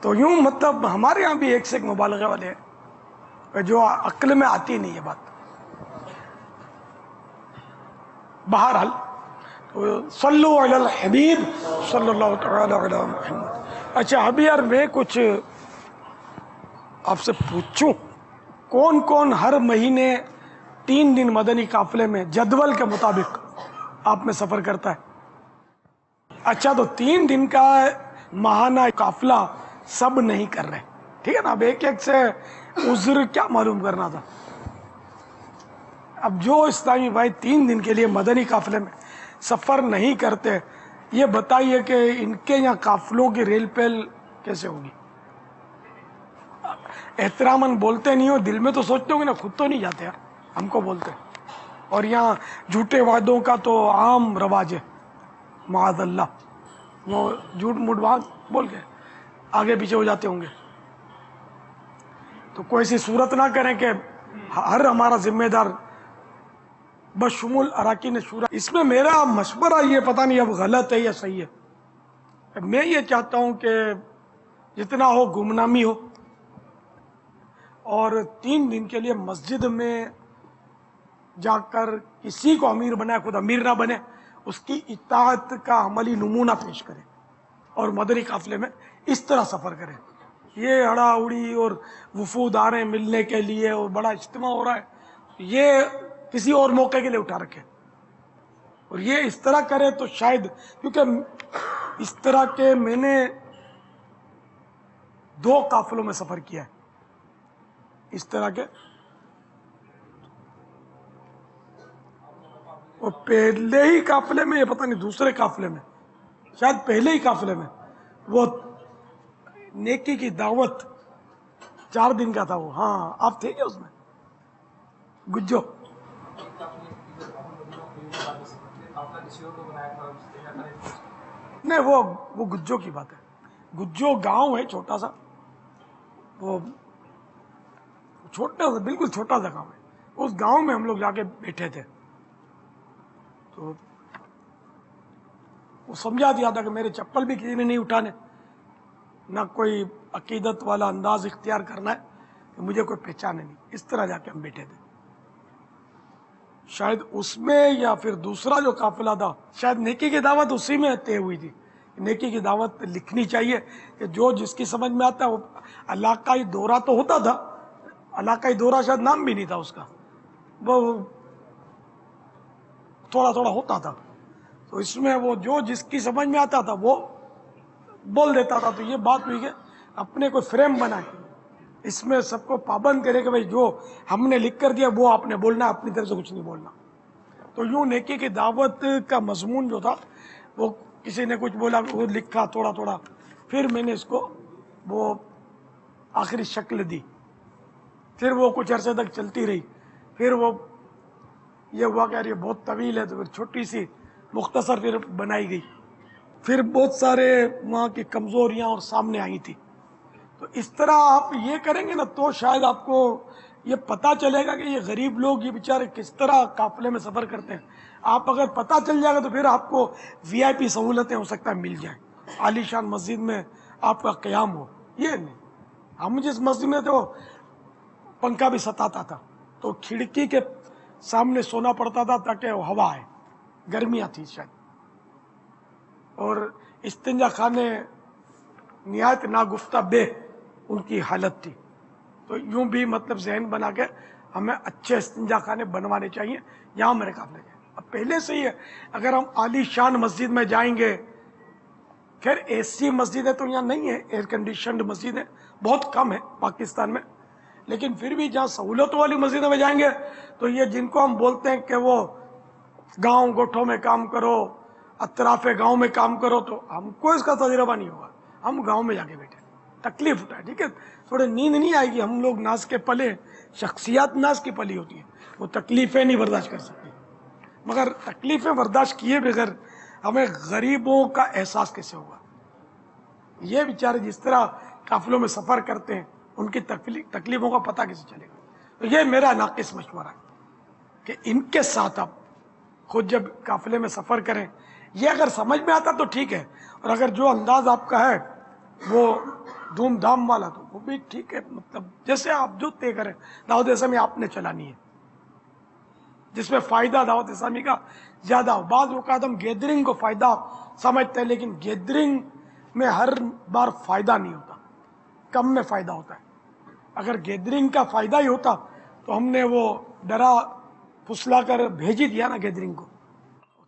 تو یوں مطلب ہمارے یہاں بھی ایک سے ایک مبالغے والے ہیں جو عقل میں آتی نہیں ہے بات. بہرحال صلو علی الحبیب صلی اللہ تعالی علی محمد. اچھا ابھی یار میں کچھ آپ سے پوچھوں، کون کون ہر مہینے 3 دن مدنی قافلے میں جدول کے مطابق آپ میں سفر کرتا ہے؟ اچھا تو 3 دن کا ماہانہ قافلہ سب نہیں کر رہے، ٹھیک ہے نا. اب ایک ایک سے عذر کیا معلوم کرنا تھا. اب جو اسلامی بھائی 3 دن کے لیے مدنی قافلے میں سفر نہیں کرتے، یہ بتائیے کہ ان کے یہاں قافلوں کی ریل پیل کیسے ہوگی؟ احتراماً بولتے نہیں ہو، دل میں تو سوچتے ہوں گے نا، خود تو نہیں جاتے یار، ہم کو بولتے. اور یہاں جھوٹے وعدوں کا تو عام رواج ہے، معاذ اللہ. وہ جھوٹ موٹ بات بول کے آگے پیچھے ہو جاتے ہوں گے. تو کوئی ایسی صورت نہ کریں کہ ہر ہمارا ذمہ دار بشمول اراکین شورا. اس میں میرا مشورہ یہ پتہ نہیں اب غلط ہے یا صحیح ہے، میں یہ چاہتا ہوں کہ جتنا ہو گمنامی ہو، اور 3 دن کے لیے مسجد میں جا کر کسی کو امیر بنائے، خود امیر نہ بنے، اس کی اطاعت کا عملی نمونہ پیش کرے، اور مدنی قافلے میں اس طرح سفر کرے. یہ ہڑا اڑی اور وفود آ رہے ہیں ملنے کے لیے اور بڑا اجتماع ہو رہا ہے، یہ کسی اور موقع کے لیے اٹھا رکھے. اور یہ اس طرح کرے تو شاید، کیونکہ اس طرح کے میں نے 2 قافلوں میں سفر کیا ہے اس طرح کے، اور پہلے ہی قافلے میں، یہ پتہ نہیں دوسرے قافلے میں، شاید پہلے ہی قافلے میں وہ نیکی کی دعوت 4 دن کا تھا وہ. ہاں آپ تھے کیا اس میں؟ گجو نہیں، وہ گجو کی بات ہے. گجو گاؤں ہے چھوٹا سا، وہ چھوٹا سا، بالکل چھوٹا سا گاؤں ہے. اس گاؤں میں ہم لوگ جا کے بیٹھے تھے، تو وہ سمجھا دیا تھا کہ میرے چپل بھی کسی نے نہیں اٹھانے، نہ کوئی عقیدت والا انداز اختیار کرنا ہے. کہ مجھے کوئی پہچانے نہیں. اس طرح جا کے ہم بیٹھے تھے. شاید اس میں یا پھر دوسرا جو قافلہ تھا, شاید نیکی کی دعوت اسی میں طے ہوئی تھی. نیکی کی دعوت لکھنی چاہیے کہ جو جس کی سمجھ میں آتا ہے. وہ علاقائی دورہ تو ہوتا تھا, علاقائی دورہ شاید نام بھی نہیں تھا اس کا, وہ تھوڑا تھوڑا ہوتا تھا. تو اس میں وہ جو جس کی سمجھ میں آتا تھا وہ بول دیتا تھا. تو یہ بات ہوئی کہ اپنے کوئی فریم بنائے, اس میں سب کو پابند کرے کہ بھائی جو ہم نے لکھ کر دیا وہ آپ نے بولنا, اپنی طرف سے کچھ نہیں بولنا. تو یوں نیکی کی دعوت کا مضمون جو تھا وہ کسی نے کچھ بولا, وہ لکھا تھوڑا تھوڑا, پھر میں نے اس کو وہ آخری شکل دی. پھر وہ کچھ عرصے تک چلتی رہی. پھر وہ یہ ہوا کہ یار یہ بہت طویل ہے, تو پھر چھوٹی سی مختصر پھر بنائی گئی. پھر بہت سارے وہاں کی کمزوریاں اور سامنے آئی تھی. تو اس طرح آپ یہ کریں گے نا تو شاید آپ کو یہ پتہ چلے گا کہ یہ غریب لوگ یہ بیچارے کس طرح قافلے میں سفر کرتے ہیں. آپ اگر پتہ چل جائے گا تو پھر آپ کو وی آئی پی سہولتیں ہو سکتا ہے مل جائیں, عالی شان مسجد میں آپ کا قیام ہو. یہ نہیں, ہم جس مسجد میں تھے وہ پنکھا بھی ستاتا تھا, تو کھڑکی کے سامنے سونا پڑتا تھا تاکہ وہ ہوا آئے, گرمیاں تھی شاید. اور استنجا خانے نہایت ناگفتہ بے ان کی حالت تھی. تو یوں بھی مطلب ذہن بنا کے ہمیں اچھے استنجا خانے بنوانے چاہیے. یہاں میرے قافلے کے اب پہلے سے ہی ہے, اگر ہم عالی شان مسجد میں جائیں گے, خیر اے سی مسجدیں تو یہاں نہیں ہے, ایئر کنڈیشنڈ مسجدیں بہت کم ہے پاکستان میں, لیکن پھر بھی جہاں سہولتوں والی مسجدوں میں جائیں گے تو یہ جن کو ہم بولتے ہیں کہ وہ گاؤں گوٹھوں میں کام کرو, اطراف گاؤں میں کام کرو, تو ہم کو اس کا تجربہ نہیں ہوگا. ہم گاؤں میں جا کے بیٹھے, تکلیف ہوتا ہے, ٹھیک ہے, تھوڑے نیند نہیں آئے گی. ہم لوگ ناز کے پلے, شخصیات ناز کی پلی ہوتی ہے, وہ تکلیفیں نہیں برداشت کر سکتی. مگر تکلیفیں برداشت کیے بغیر ہمیں غریبوں کا احساس کیسے ہوگا؟ یہ بیچارے جس طرح قافلوں میں سفر کرتے ہیں ان کی تکلیفوں کا پتہ کیسے چلے گا؟ تو یہ میرا ناقص مشورہ ہے کہ ان کے ساتھ آپ خود جب قافلے میں سفر کریں, یہ اگر سمجھ میں آتا تو ٹھیک ہے, اور اگر جو انداز آپ کا ہے وہ دھوم دھام والا تو وہ بھی ٹھیک ہے. مطلب جیسے آپ جو طے کریں. دعوت اسلامی آپ نے چلانی ہے جس میں فائدہ دعوت اسلامی کا زیادہ ہو. بعض اوقات ہم گیدرنگ کو فائدہ سمجھتے ہیں, لیکن گیدرنگ میں ہر بار فائدہ نہیں ہوتا, کم میں فائدہ ہوتا ہے. اگر گیدرنگ کا فائدہ ہی ہوتا تو ہم نے وہ ڈرا پھسلا کر بھیج ہی دیا نا گیدرنگ کو,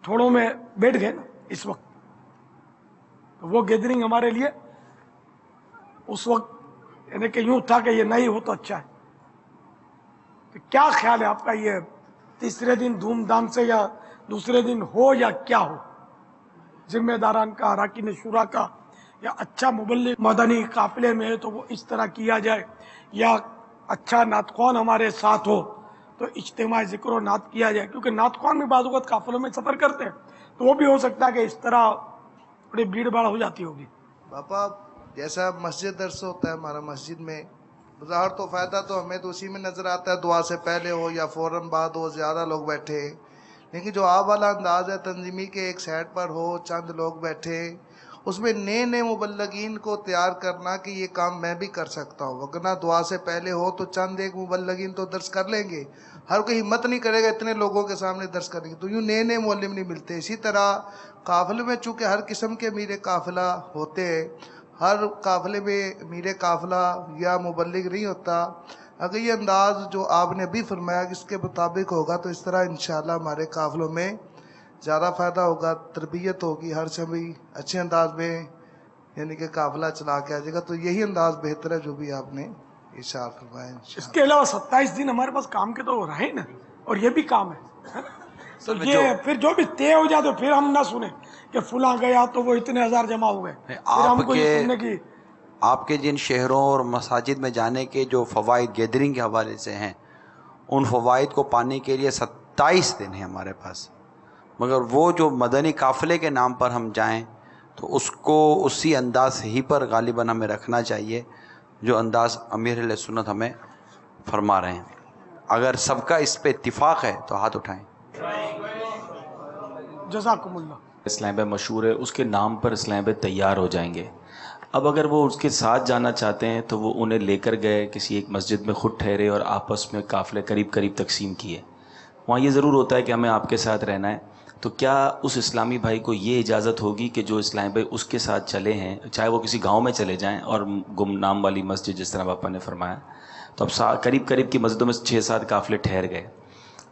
تھوڑوں میں بیٹھ گئے نا اس وقت. تو وہ گیدرنگ ہمارے لیے اس وقت یعنی کہ یوں تھا کہ یہ نہیں ہو تو اچھا ہے. تو کیا خیال ہے آپ کا, یہ تیسرے دن دھوم دھام سے یا دوسرے دن ہو یا کیا ہو؟ ذمہ داران کا, اراکین شورا کا, یا اچھا مبلغ مدنی قافلے میں ہے تو وہ اس طرح کیا جائے, یا اچھا نعت خوان ہمارے ساتھ ہو تو اجتماع ذکر و نعت کیا جائے, کیونکہ نعت خوان بھی بعض اوقات قافلوں میں سفر کرتے ہیں تو وہ بھی ہو سکتا ہے کہ اس طرح بڑی بھیڑ بھاڑ ہو جاتی ہوگی. باپا جیسا مسجد درس ہوتا ہے ہمارا مسجد میں, ظاہر تو فائدہ تو ہمیں تو اسی میں نظر آتا ہے, دعا سے پہلے ہو یا فوراً بعد ہو, زیادہ لوگ بیٹھے. لیکن جو آپ والا انداز ہے تنظیمی کے ایک سائڈ پر ہو, چند لوگ بیٹھے, اس میں نئے نئے مبلغین کو تیار کرنا کہ یہ کام میں بھی کر سکتا ہوں. وگرنہ دعا سے پہلے ہو تو چند ایک مبلغین تو درس کر لیں گے, ہر کوئی ہمت نہیں کرے گا اتنے لوگوں کے سامنے درس کریں گے, تو یوں نئے نئے معلم نہیں ملتے. اسی طرح قافلے میں چونکہ ہر قسم کے امیر قافلہ ہوتے ہیں, ہر قافلے میں امیر قافلہ یا مبلغ نہیں ہوتا. اگر یہ انداز جو آپ نے بھی فرمایا کہ اس کے مطابق ہوگا تو اس طرح انشاءاللہ ہمارے قافلوں میں زیادہ فائدہ ہوگا, تربیت ہوگی, ہر سبھی اچھے انداز میں یعنی کہ قافلہ چلا کے آ جائے گا. تو یہی انداز بہتر ہے جو بھی آپ نے اشارہ فرمایا. اس کے علاوہ 27 دن ہمارے پاس کام کے تو رہے نا, اور یہ بھی کام ہے. تو یہ پھر جو بھی طے ہو جائے تو پھر ہم نہ سنیں کہ فلاں گیا تو وہ اتنے ہزار جمع ہو گئے. پھر ہم کو یہ سننے کی آپ کے جن شہروں اور مساجد میں جانے کے جو فوائد گیدرنگ کے حوالے سے ہیں, ان فوائد کو پانے کے لیے 27 دن ہیں ہمارے پاس. مگر وہ جو مدنی قافلے کے نام پر ہم جائیں تو اس کو اسی انداز ہی پر غالباً ہمیں رکھنا چاہیے جو انداز امیر علیہ سنت ہمیں فرما رہے ہیں. اگر سب کا اس پہ اتفاق ہے تو ہاتھ اٹھائیں. جزاکم اللہ. اسلام بھائی مشہور ہے, اس کے نام پر اسلام بھائی تیار ہو جائیں گے. اب اگر وہ اس کے ساتھ جانا چاہتے ہیں تو وہ انہیں لے کر گئے کسی ایک مسجد میں خود ٹھہرے اور آپس میں قافلے قریب قریب تقسیم کیے. وہاں یہ ضرور ہوتا ہے کہ ہمیں آپ کے ساتھ رہنا ہے, تو کیا اس اسلامی بھائی کو یہ اجازت ہوگی کہ جو اسلامی بھائی اس کے ساتھ چلے ہیں, چاہے وہ کسی گاؤں میں چلے جائیں اور گمنام والی مسجد جس طرح باپا نے فرمایا, تو اب قریب قریب کی مسجدوں میں 6-7 قافلے ٹھہر گئے,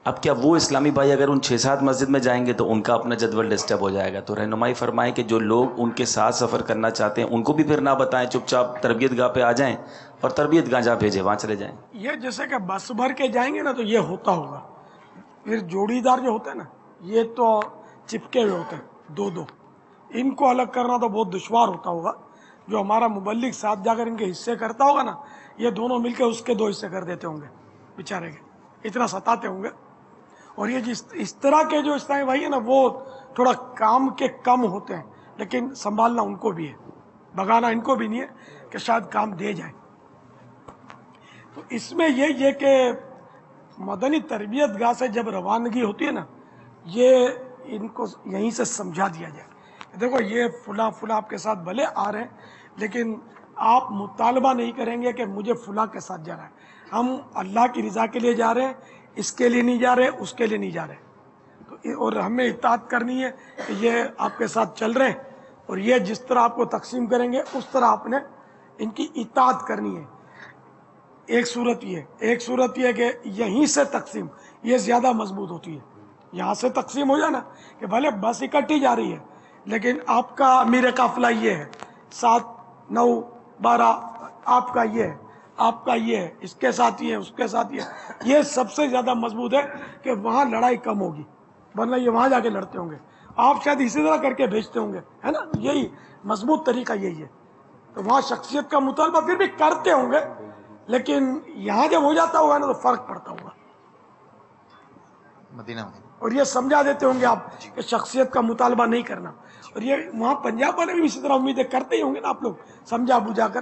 اب کیا وہ اسلامی بھائی اگر ان 6-7 مسجد میں جائیں گے تو ان کا اپنا جدول ڈسٹرب ہو جائے گا؟ تو رہنمائی فرمائیں کہ جو لوگ ان کے ساتھ سفر کرنا چاہتے ہیں ان کو بھی پھر نہ بتائیں, چپ چاپ تربیت گاہ پہ آ جائیں اور تربیت گاہ جا بھیجیں, وہاں چلے جائیں. یہ جیسے کہ بس بھر کے جائیں گے نا تو یہ ہوتا ہوگا. پھر جوڑی دار جو ہوتے ہیں نا یہ تو چپکے ہوئے ہوتے ہیں 2-2, ان کو الگ کرنا تو بہت دشوار ہوتا ہوگا. جو ہمارا مبلغ ساتھ جا کر ان کے حصے کرتا ہوگا نا, یہ دونوں مل کے اس کے 2 حصے کر دیتے ہوں گے بیچارے کے, اتنا ستاتے ہوں گے. اور یہ جس اس طرح کے جو اسلامی بھائی ہیں نا وہ تھوڑا کام کے کم ہوتے ہیں, لیکن سنبھالنا ان کو بھی ہے, بگانا ان کو بھی نہیں ہے کہ شاید کام دے جائے. تو اس میں یہ کہ مدنی تربیت گاہ سے جب روانگی ہوتی ہے نا, یہ ان کو یہیں سے سمجھا دیا جائے. دیکھو یہ فلاں آپ کے ساتھ بھلے آ رہے ہیں, لیکن آپ مطالبہ نہیں کریں گے کہ مجھے فلاں کے ساتھ جا رہا ہے. ہم اللہ کی رضا کے لیے جا رہے ہیں, اس کے لیے نہیں جا رہے, اس کے لیے نہیں جا رہے. تو اور ہمیں اطاعت کرنی ہے کہ یہ آپ کے ساتھ چل رہے ہیں اور یہ جس طرح آپ کو تقسیم کریں گے اس طرح آپ نے ان کی اطاعت کرنی ہے. ایک صورت یہ کہ یہیں سے تقسیم یہ زیادہ مضبوط ہوتی ہے. یہاں سے تقسیم ہو جائے نا کہ بھلے بس اکٹھی جا رہی ہے لیکن آپ کا امیر قافلہ یہ ہے, 7, 9, 12 آپ کا یہ ہے, آپ کا یہ ہے, اس کے ساتھ یہ ہے, اس کے ساتھ یہ ہے. یہ سب سے زیادہ مضبوط ہے کہ وہاں لڑائی کم ہوگی, ورنہ یہ وہاں جا کے لڑتے ہوں گے. آپ شاید اسی طرح کر کے بھیجتے ہوں گے, ہے نا, یہی مضبوط طریقہ یہی ہے. تو وہاں شخصیت کا مطالبہ پھر بھی کرتے ہوں گے, لیکن یہاں جب ہو جاتا ہوگا نا تو فرق پڑتا ہوگا. مدینہ میں اور یہ سمجھا دیتے ہوں گے آپ کہ شخصیت کا مطالبہ نہیں کرنا. اور یہ وہاں پنجاب والے بھی اسی طرح امیدیں کرتے ہی ہوں گے نا آپ لوگ, سمجھا بجھا کر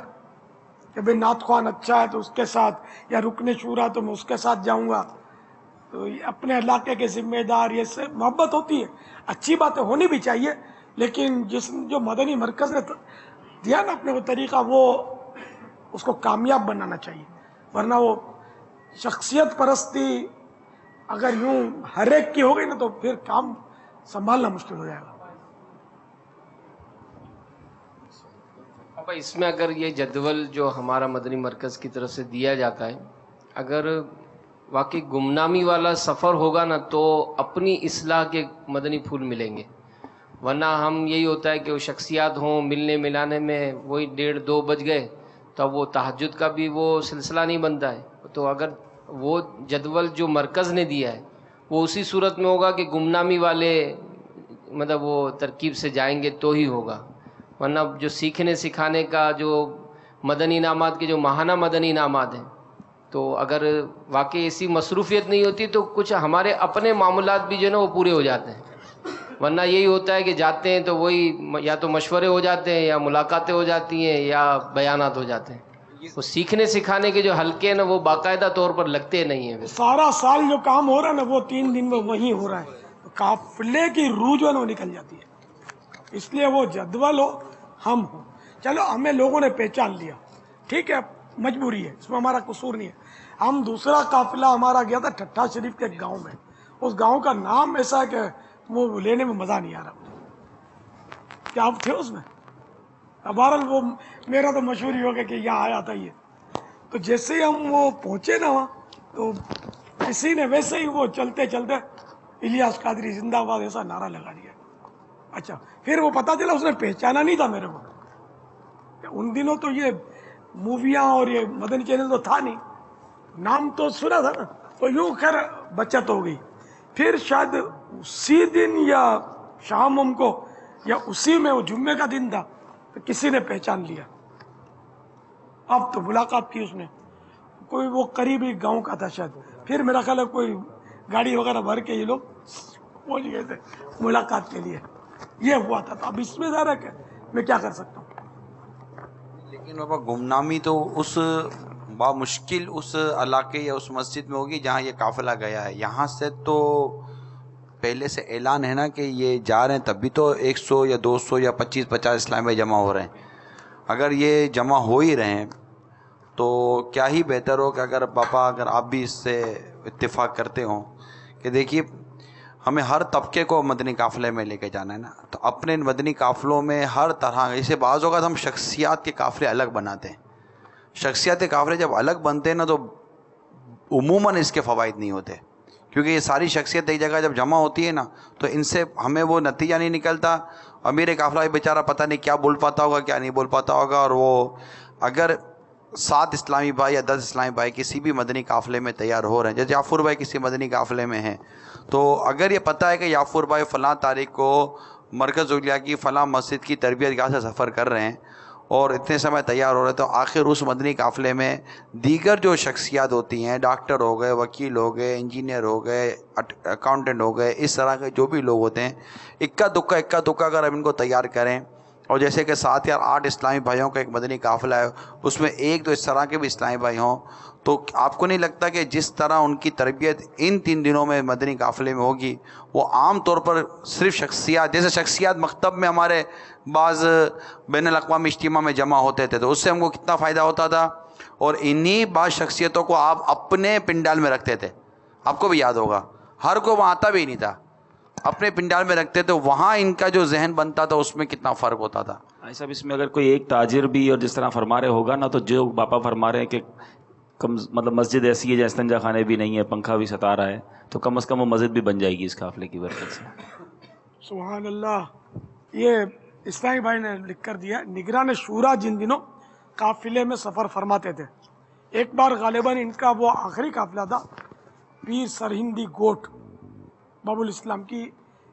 کہ بھئی نعت خوان اچھا ہے تو اس کے ساتھ, یا رکن شورا تو میں اس کے ساتھ جاؤں گا. تو اپنے علاقے کے ذمہ دار, یہ سے محبت ہوتی ہے, اچھی باتیں ہونی بھی چاہیے, لیکن جو مدنی مرکز نے دیا نا اپنے وہ طریقہ, وہ اس کو کامیاب بنانا چاہیے. ورنہ وہ شخصیت پرستی اگر یوں ہر ایک کی ہو گئی نا تو پھر کام سنبھالنا مشکل ہو جائے گا. اس میں اگر یہ جدول جو ہمارا مدنی مرکز کی طرف سے دیا جاتا ہے, اگر واقعی گمنامی والا سفر ہوگا نا تو اپنی اصلاح کے مدنی پھول ملیں گے. ورنہ ہم یہی ہوتا ہے کہ وہ شخصیات ہوں, ملنے ملانے میں وہی 1:30-2 بج گئے, تو اب وہ تہجد کا بھی وہ سلسلہ نہیں بنتا ہے. تو اگر وہ جدول جو مرکز نے دیا ہے وہ اسی صورت میں ہوگا کہ گمنامی والے مطلب وہ ترکیب سے جائیں گے تو ہی ہوگا. ورنہ جو سیکھنے سکھانے کا جو مدنی انعامات کے جو ماہانہ مدنی انعامات ہیں, تو اگر واقعی ایسی مصروفیت نہیں ہوتی تو کچھ ہمارے اپنے معاملات بھی جو ہے نا وہ پورے ہو جاتے ہیں. ورنہ یہی ہوتا ہے کہ جاتے ہیں تو وہی یا تو مشورے ہو جاتے ہیں, یا ملاقاتیں ہو جاتی ہیں, یا بیانات ہو جاتے ہیں. وہ سیکھنے سکھانے کے جو حلقے ہیں نا وہ باقاعدہ طور پر لگتے نہیں ہیں. سارا سال جو کام ہو رہا ہے نا وہ 3 دن میں وہی ہو رہا ہے. قافلے کی روح جو ہے نا وہ نکل جاتی ہے. اس لیے وہ جدول ہو, ہم ہو. چلو ہمیں لوگوں نے پہچان لیا, ٹھیک ہے, مجبوری ہے, اس میں ہمارا قصور نہیں ہے. ہم دوسرا قافلہ ہمارا گیا تھا ٹھٹھا شریف کے گاؤں میں. اس گاؤں کا نام ایسا ہے کہ وہ لینے میں مزہ نہیں آ رہا مجھے. کیا آپ تھے اس میں؟ بہرحال وہ میرا تو مشہور ہی ہو گیا کہ یہاں آیا تھا یہ. تو جیسے ہی ہم وہ پہنچے نا وہاں, تو کسی نے ویسے ہی وہ چلتے چلتے الیاس قادری زندہ باد ایسا نعرہ لگا دیا. اچھا, پھر وہ پتا چلا اس نے پہچانا نہیں تھا میرے کو. ان دنوں تو یہ موویاں اور یہ مدنی چینل تو تھا نہیں, نام تو سنا تھا نا, تو یوں خیر بچت ہو گئی. پھر شاید اسی دن یا شام ہم کو, یا اسی میں وہ جمعے کا دن تھا, تو کسی نے پہچان لیا. اب تو ملاقات کی اس نے, کوئی وہ قریبی گاؤں کا تھا شاید. پھر میرا خیال ہے کوئی گاڑی وغیرہ بھر کے یہ لوگ پہنچ گئے تھے ملاقات کے لیے. یہ ہوا تھا. تو اب اس میں ظاہر ہے کہ میں کیا کر سکتا ہوں. لیکن بابا گمنامی تو اس بامشکل اس علاقے یا اس مسجد میں ہوگی جہاں یہ قافلہ گیا ہے. یہاں سے تو پہلے سے اعلان ہے نا کہ یہ جا رہے ہیں, تب بھی تو 100 یا 200 یا 25-50 اسلام میں جمع ہو رہے ہیں. اگر یہ جمع ہو ہی رہے ہیں تو کیا ہی بہتر ہو کہ اگر پاپا اگر آپ بھی اس سے اتفاق کرتے ہوں کہ دیکھیے ہمیں ہر طبقے کو مدنی قافلے میں لے کے جانا ہے نا، تو اپنے مدنی قافلوں میں ہر طرح، اسے بعض اوقات ہم شخصیات کے قافلے الگ بناتے ہیں. شخصیات کے قافلے جب الگ بنتے ہیں نا تو عموماً اس کے فوائد نہیں ہوتے، کیونکہ یہ ساری شخصیت ایک جگہ جب جمع ہوتی ہے نا تو ان سے ہمیں وہ نتیجہ نہیں نکلتا. امیر قافلہ بیچارہ پتہ نہیں کیا بول پاتا ہوگا کیا نہیں بول پاتا ہوگا، اور وہ اگر 7 اسلامی بھائی یا 10 اسلامی بھائی کسی بھی مدنی قافلے میں تیار ہو رہے ہیں، جیسے یافور بھائی کسی مدنی قافلے میں ہیں، تو اگر یہ پتہ ہے کہ یافور بھائی فلاں تاریخ کو مرکز اولیاء کی فلاں مسجد کی تربیت گاہ سے سفر کر رہے ہیں اور اتنے سمے تیار ہو رہے ہیں، تو آخر اس مدنی قافلے میں دیگر جو شخصیات ہوتی ہیں، ڈاکٹر ہو گئے، وکیل ہو گئے، انجینئر ہو گئے، اکاؤنٹنٹ ہو گئے، اس طرح کے جو بھی لوگ ہوتے ہیں، اکا دکا اگر ہم ان کو تیار کریں، اور جیسے کہ 7 یا 8 اسلامی بھائیوں کا ایک مدنی قافلہ ہے، اس میں ایک دو اس طرح کے بھی اسلامی بھائی ہوں، تو آپ کو نہیں لگتا کہ جس طرح ان کی تربیت ان 3 دنوں میں مدنی قافلے میں ہوگی، وہ عام طور پر صرف شخصیات، جیسے شخصیات مکتب میں ہمارے بعض بین الاقوامی اجتماع میں جمع ہوتے تھے تو اس سے ہم کو کتنا فائدہ ہوتا تھا، اور انہی بعض شخصیتوں کو آپ اپنے پنڈال میں رکھتے تھے. آپ کو بھی یاد ہوگا، ہر کو وہاں آتا بھی نہیں تھا، اپنے پنڈال میں رکھتے تھے، وہاں ان کا جو ذہن بنتا تھا اس میں کتنا فرق ہوتا تھا. صاحب اس میں اگر کوئی ایک تاجر بھی اور جس طرح فرما رہے ہوگا نا، تو جو باپا فرما رہے ہیں کہ مطلب مسجد ایسی ہے جہاں استنجا خانے بھی نہیں ہے، پنکھا بھی ستا رہا ہے، تو کم از کم وہ مسجد بھی بن جائے گی اس قافلے کی برکت سے. سبحان اللہ. یہ اسلامی بھائی نے لکھ کر دیا، نگران شورا جن دنوں قافلے میں سفر فرماتے تھے، ایک بار غالباً ان کا وہ آخری قافلہ تھا، پیر سرہندی گوٹ باب الاسلام کی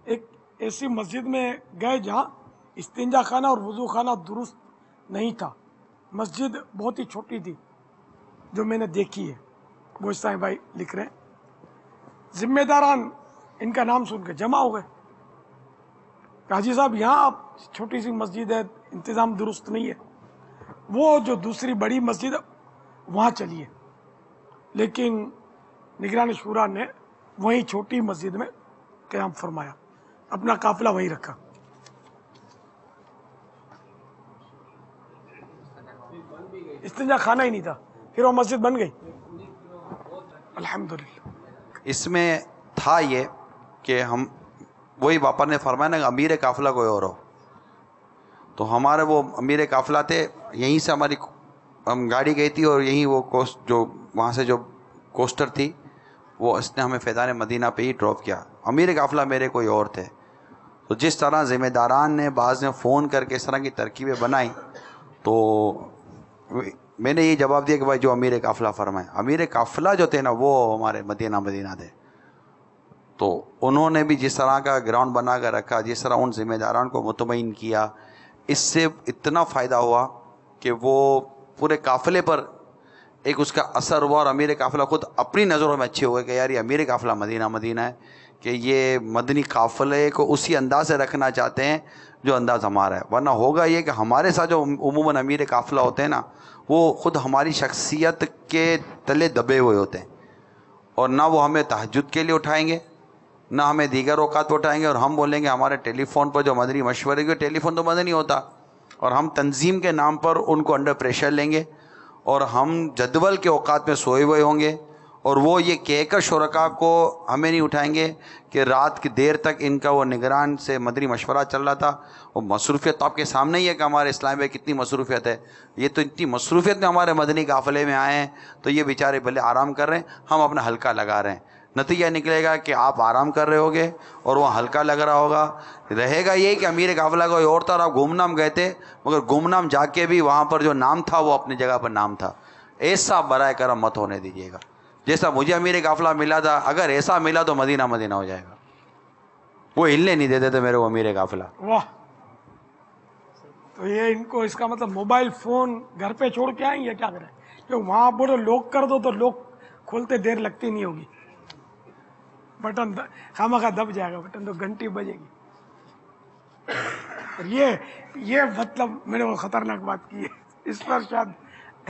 ایک ایسی مسجد میں گئے جہاں استنجا خانہ اور وضو خانہ درست نہیں تھا. مسجد بہت ہی چھوٹی تھی جو میں نے دیکھی ہے. وہ اسلامی بھائی لکھ رہے ہیں، ذمہ داران ان کا نام سن کے جمع ہو گئے. حاجی صاحب یہاں آپ چھوٹی سی مسجد ہے، انتظام درست نہیں ہے، وہ جو دوسری بڑی مسجد ہے وہاں چلیے. لیکن نگران شورا نے وہیں چھوٹی مسجد میں قیام فرمایا، اپنا قافلہ وہیں رکھا. استنجا خانہ ہی نہیں تھا، پھر وہ مسجد بن گئی الحمدللہ. اس میں تھا یہ کہ ہم وہی باپا نے فرمایا نا کہ امیر قافلہ کوئی اور ہو، تو ہمارے وہ امیر قافلہ تھے، یہیں سے ہماری ہم گاڑی گئی تھی اور یہیں وہ جو وہاں سے جو کوسٹر تھی وہ اس نے ہمیں فیضان مدینہ پہ ہی ڈراپ کیا. امیر قافلہ میرے کوئی اور تھے. تو جس طرح ذمہ داران نے بعض نے فون کر کے اس طرح کی ترکیبیں بنائیں، تو میں نے یہ جواب دیا کہ بھائی جو امیر قافلہ فرمائے، امیر قافلہ جو تھے نا وہ ہمارے مدینہ تھے. تو انہوں نے بھی جس طرح کا گراؤنڈ بنا کر رکھا، جس طرح ان ذمہ داران کو مطمئن کیا، اس سے اتنا فائدہ ہوا کہ وہ پورے قافلے پر ایک اس کا اثر ہوا، اور امیر قافلہ خود اپنی نظروں میں اچھے ہوئے کہ یار یہ امیر قافلہ مدینہ ہے، کہ یہ مدنی قافلے کو اسی انداز سے رکھنا چاہتے ہیں جو انداز ہمارا ہے. ورنہ ہوگا یہ کہ ہمارے ساتھ جو عموماً امیر قافلہ ہوتے ہیں نا، وہ خود ہماری شخصیت کے تلے دبے ہوئے ہوتے ہیں، اور نہ وہ ہمیں تہجد کے لیے اٹھائیں گے، نہ ہمیں دیگر اوقات پہ اٹھائیں گے، اور ہم بولیں گے ہمارے ٹیلی فون پر جو مدنی مشورے کے ٹیلی فون تو مدنی ہوتا، اور ہم تنظیم کے نام پر ان کو انڈر پریشر لیں گے، اور ہم جدول کے اوقات میں سوئے ہوئے ہوں گے، اور وہ یہ کہہ کر شرکاء کو ہمیں نہیں اٹھائیں گے کہ رات کی دیر تک ان کا وہ نگران سے مدنی مشورہ چل رہا تھا. وہ مصروفیت تو آپ کے سامنے ہی ہے کہ ہمارے اسلام میں کتنی مصروفیت ہے. یہ تو اتنی مصروفیت میں ہمارے مدنی قافلے میں آئے ہیں، تو یہ بیچارے بھلے آرام کر رہے ہیں، ہم اپنا ہلکا لگا رہے ہیں. نتیجہ نکلے گا کہ آپ آرام کر رہے ہوگے اور وہ ہلکا لگ رہا ہوگا. رہے گا یہ کہ امیر قافلہ کوئی اور تھا اور آپ گمنام گئے تھے، مگر گمنام جا کے بھی وہاں پر جو نام تھا وہ اپنی جگہ پر نام تھا. ایسا برائے کرم مت ہونے دیجیے گا. جیسا مجھے امیر قافلہ ملا تھا، اگر ایسا ملا تو مدینہ ہو جائے گا. وہ ہلنے نہیں دیتے تھے میرے کو امیر قافلہ. واہ. تو یہ ان کو اس کا مطلب موبائل فون گھر پہ چھوڑ کے آئیں یا کیا کریں؟ کہ وہاں بولو لوک کر دو تو لوک کھولتے دیر لگتی نہیں ہوگی، بٹن خامخواہ دب جائے گا بٹن، تو گھنٹی بجے گی. یہ مطلب میں نے وہ خطرناک بات کی ہے، اس پر شاید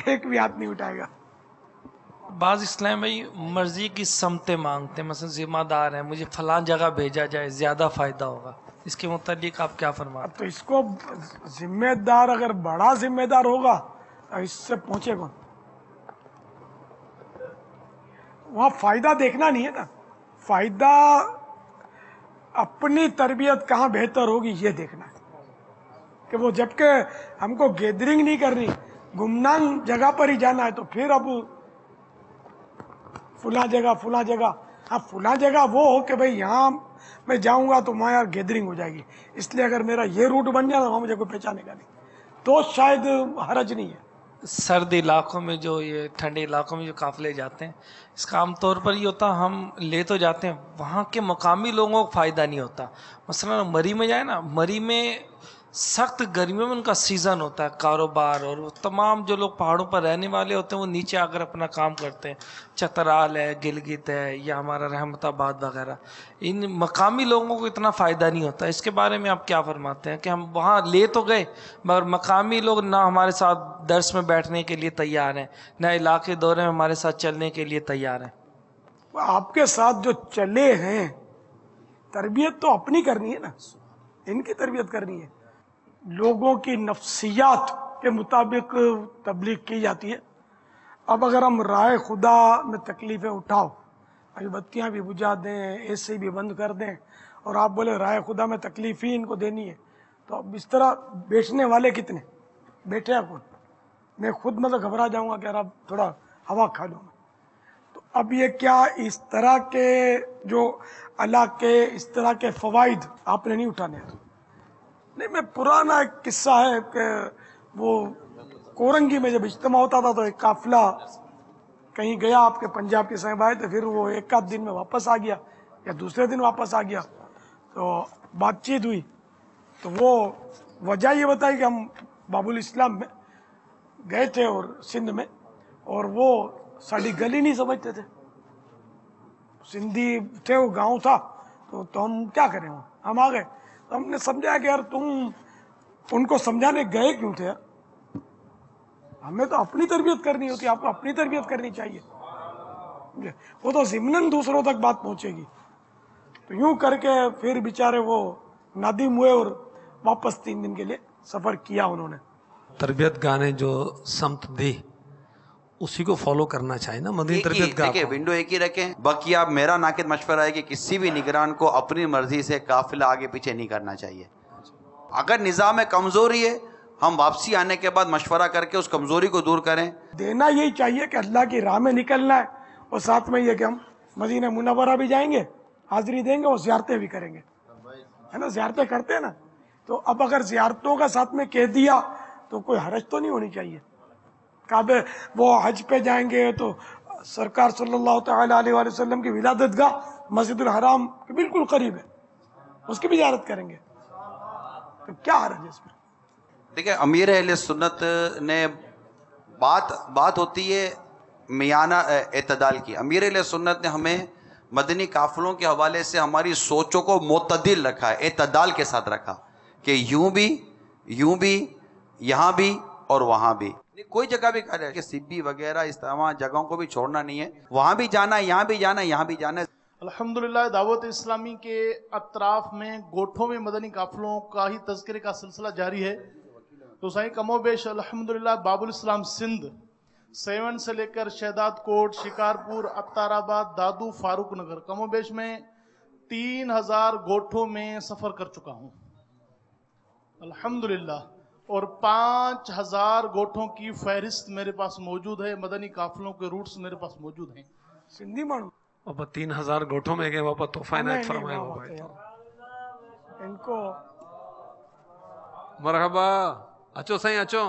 ایک بھی ہاتھ نہیں اٹھائے گا. بعض اسلام بھائی مرضی کی سمتیں مانگتے ہیں، مثلا ذمہ دار ہیں مجھے فلاں جگہ بھیجا جائے زیادہ فائدہ ہوگا، اس کے متعلق آپ کیا فرماتے ہیں؟ تو اس کو ذمہ دار اگر بڑا ذمہ دار ہوگا تو اس سے پہنچے کون؟ وہاں فائدہ دیکھنا نہیں ہے نا، فائدہ اپنی تربیت کہاں بہتر ہوگی یہ دیکھنا ہے کہ وہ جب کہ ہم کو گیدرنگ نہیں کرنی، گمنام جگہ پر ہی جانا ہے تو پھر اب فلاں جگہ ہاں فلاں جگہ وہ ہو کہ بھئی یہاں میں جاؤں گا تو وہاں یار گیدرنگ ہو جائے گی، اس لیے اگر میرا یہ روٹ بن جائے وہاں مجھے کوئی پہچانے گا نہیں تو شاید حرج نہیں ہے۔ سرد علاقوں میں جو یہ ٹھنڈے علاقوں میں جو قافلے جاتے ہیں اس کا عام طور پر یہ ہوتا ہم لے تو جاتے ہیں وہاں کے مقامی لوگوں کو فائدہ نہیں ہوتا۔ مثلا مری میں جائے نا، مری میں سخت گرمیوں میں ان کا سیزن ہوتا ہے کاروبار، اور وہ تمام جو لوگ پہاڑوں پر رہنے والے ہوتے ہیں وہ نیچے آ کر اپنا کام کرتے ہیں، چترال ہے، گلگت ہے، یا ہمارا رحمت آباد وغیرہ، ان مقامی لوگوں کو اتنا فائدہ نہیں ہوتا۔ اس کے بارے میں آپ کیا فرماتے ہیں کہ ہم وہاں لے تو گئے مگر مقامی لوگ نہ ہمارے ساتھ درس میں بیٹھنے کے لیے تیار ہیں، نہ علاقے دورے میں ہمارے ساتھ چلنے کے لیے تیار ہیں؟ آپ کے ساتھ جو چلے ہیں تربیت تو اپنی کرنی ہے نا، ان کی تربیت کرنی ہے، لوگوں کی نفسیات کے مطابق تبلیغ کی جاتی ہے۔ اب اگر ہم رائے خدا میں تکلیفیں اٹھاؤ، ابھی بتیاں بھی بجھا دیں، اے سی بھی بند کر دیں، اور آپ بولے رائے خدا میں تکلیف ہی ان کو دینی ہے، تو اب اس طرح بیچنے والے کتنے بیٹھے ہیں کون؟ میں خود مطلب گھبرا جاؤں گا کہ یار اب تھوڑا ہوا کھا لوں گا۔ تو اب یہ کیا اس طرح کے جو اللہ کے اس طرح کے فوائد آپ نے نہیں اٹھانے ہیں؟ نہیں، میں پرانا ایک قصہ ہے کہ وہ کورنگی میں جب اجتماع ہوتا تھا تو ایک قافلہ کہیں گیا، آپ کے پنجاب کے صاحب آئے تھے، پھر وہ ایک آدھ دن میں واپس آ گیا یا دوسرے دن واپس آ گیا، تو بات چیت ہوئی تو وہ وجہ یہ بتائی کہ ہم باب الاسلام میں گئے تھے اور سندھ میں، اور وہ ساری گلی نہیں سمجھتے تھے، سندھی تھے، وہ گاؤں تھا، تو ہم کیا کریں، ہم آ گئے تو ہم نے سمجھا کہ یار تم ان کو سمجھانے گئے کیوں تھے؟ ہمیں تو اپنی تربیت کرنی ہوتی ہے، آپ کو اپنی تربیت کرنی چاہیے، وہ تو ضمناً دوسروں تک بات پہنچے گی۔ تو یوں کر کے پھر بیچارے وہ نادم ہوئے اور واپس 3 دن کے لیے سفر کیا انہوں نے۔ تربیت گاہ نے جو سمت دی اسی کو فالو کرنا چاہیے نا مدنی تربیت گاہ کو۔ ونڈو ایک ہی رکھیں، باقی آپ میرا ناقد مشورہ ہے کہ کسی بھی نگران کو اپنی مرضی سے قافلہ آگے پیچھے نہیں کرنا چاہیے۔ اگر نظام میں کمزوری ہے ہم واپسی آنے کے بعد مشورہ کر کے اس کمزوری کو دور کریں۔ دینا یہی چاہیے کہ اللہ کی راہ میں نکلنا ہے، اور ساتھ میں یہ کہ ہم مدینہ منورہ بھی جائیں گے، حاضری دیں گے اور زیارتیں بھی کریں گے، ہے نا، زیارتیں کرتے ہیں نا، تو اب اگر زیارتوں کا ساتھ میں کہہ دیا تو کوئی حرج تو نہیں ہونی چاہیے۔ کعبے وہ حج پہ جائیں گے تو سرکار صلی اللہ تعالی علیہ وآلہ وسلم کی ولادت گاہ مسجد الحرام کے بالکل قریب ہے، اس کی بھی زیارت کریں گے، تو کیا حرج ہے اس میں؟ دیکھیں امیر اہل سنت نے بات ہوتی ہے میانہ اعتدال کی۔ امیر اہل سنت نے ہمیں مدنی قافلوں کے حوالے سے ہماری سوچوں کو معتدل رکھا ہے، اعتدال کے ساتھ رکھا کہ یوں بھی یہاں بھی اور وہاں بھی، کوئی جگہ بھی کہ سبی وغیرہ اس طرح جگہوں کو بھی چھوڑنا نہیں ہے، وہاں بھی جانا ہے، یہاں بھی جانا ہے، یہاں بھی جانا ہے۔ الحمدللہ دعوت اسلامی کے اطراف میں گوٹھوں میں مدنی قافلوں کا ہی تذکرے کا سلسلہ جاری ہے، تو سائیں کم و بیش الحمدللہ باب الاسلام سندھ 7 سے لے کر شہداد کوٹ، شکارپور، اتار آباد، دادو، فاروق نگر، کم و بیش میں 3000 گوٹھوں میں سفر کر چکا ہوں الحمدللہ، اور 5000 گوٹھوں کی فہرست میرے پاس موجود ہے، مدنی قافلوں کے روٹس میرے پاس موجود ہیں۔ سندھی مانو واپا 3000 گوٹھوں میں گئے، واپا تحفہ عنایت فرمائے ہو بھائی ان کو مرحبا، اچو سائیں اچو،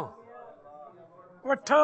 وٹھو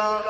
کا